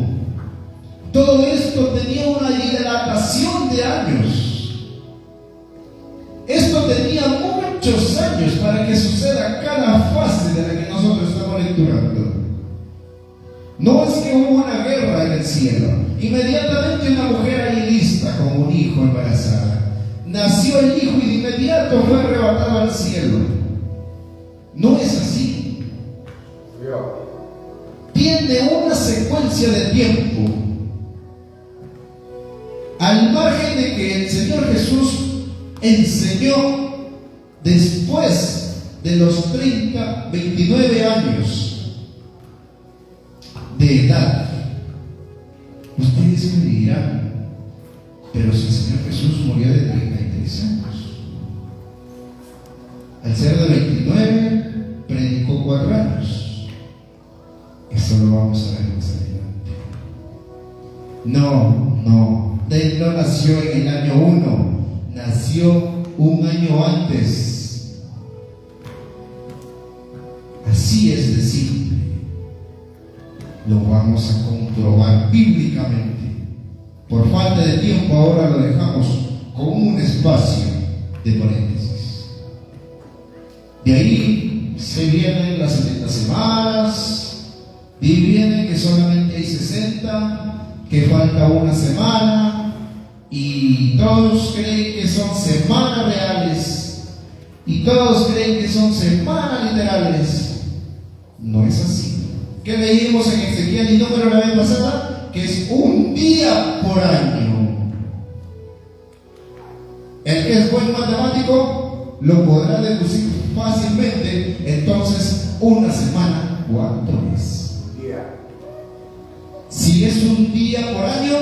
Todo esto tenía una dilatación de años. Esto tenía muchos años para que suceda cada fase de la que nosotros estamos lecturando. No es que hubo una guerra en el cielo. Inmediatamente una mujer ahí lista con un hijo embarazada. Nació el hijo y de inmediato fue arrebatado al cielo. No es así. Tiene una secuencia de tiempo. Al margen de que el Señor Jesús enseñó después de los 29 años de edad. Ustedes me dirán, pero si el Señor Jesús murió de 33 años, al ser de 29, predicó 4 años. Eso lo vamos a ver más adelante. No, él no nació en el año 1, nació un año antes. Así es de simple. Lo vamos a comprobar bíblicamente. Por falta de tiempo ahora lo dejamos con un espacio de paréntesis. De ahí se vienen las 70 semanas, y vienen que solamente hay 60, que falta una semana, y todos creen que son semanas reales, y todos creen que son semanas literales. No es así. Que leímos en Ezequiel y Número la vez pasada, que es un día por año. El que es buen matemático lo podrá deducir fácilmente. Entonces, una semana, ¿cuánto es? Si es un día por año,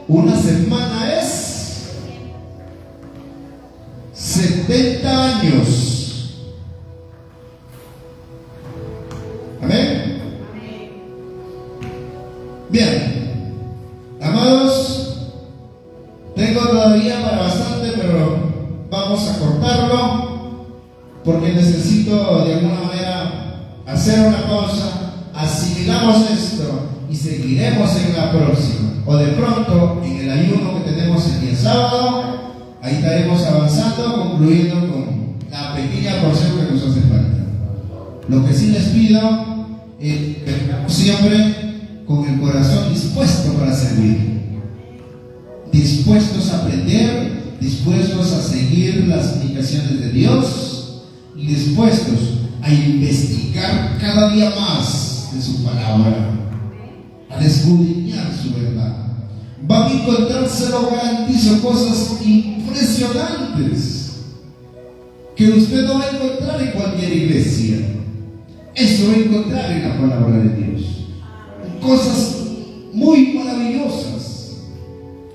una semana es 70 años. Amén. Bien, amados, tengo todavía para bastante, pero vamos a cortarlo porque necesito de alguna manera hacer una pausa. Asimilamos esto y seguiremos en la próxima, o de pronto en el ayuno que tenemos el día sábado. Ahí estaremos avanzando, concluyendo con la pequeña porción que nos hace falta. Lo que sí les pido es que vengamos siempre con el corazón dispuesto para servir, dispuestos a aprender, dispuestos a seguir las indicaciones de Dios y dispuestos a investigar cada día más de su palabra, a escudriñar su verdad. Van a encontrarse, lo garantizo, cosas impresionantes que usted no va a encontrar en cualquier iglesia. Eso va a encontrar en la palabra de Dios. Cosas muy maravillosas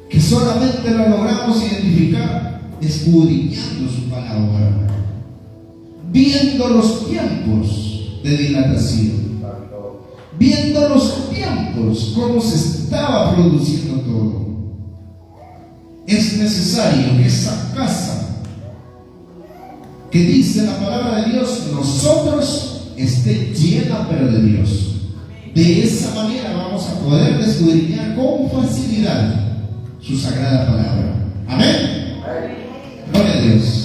que solamente lo logramos identificar escudriñando su palabra, viendo los tiempos de dilatación, viendo los tiempos, cómo se estaba produciendo todo. Es necesario que esa casa que dice la palabra de Dios, nosotros, esté llena pero de Dios. De esa manera vamos a poder escudriñar con facilidad su sagrada palabra. Amén. Gloria a Dios.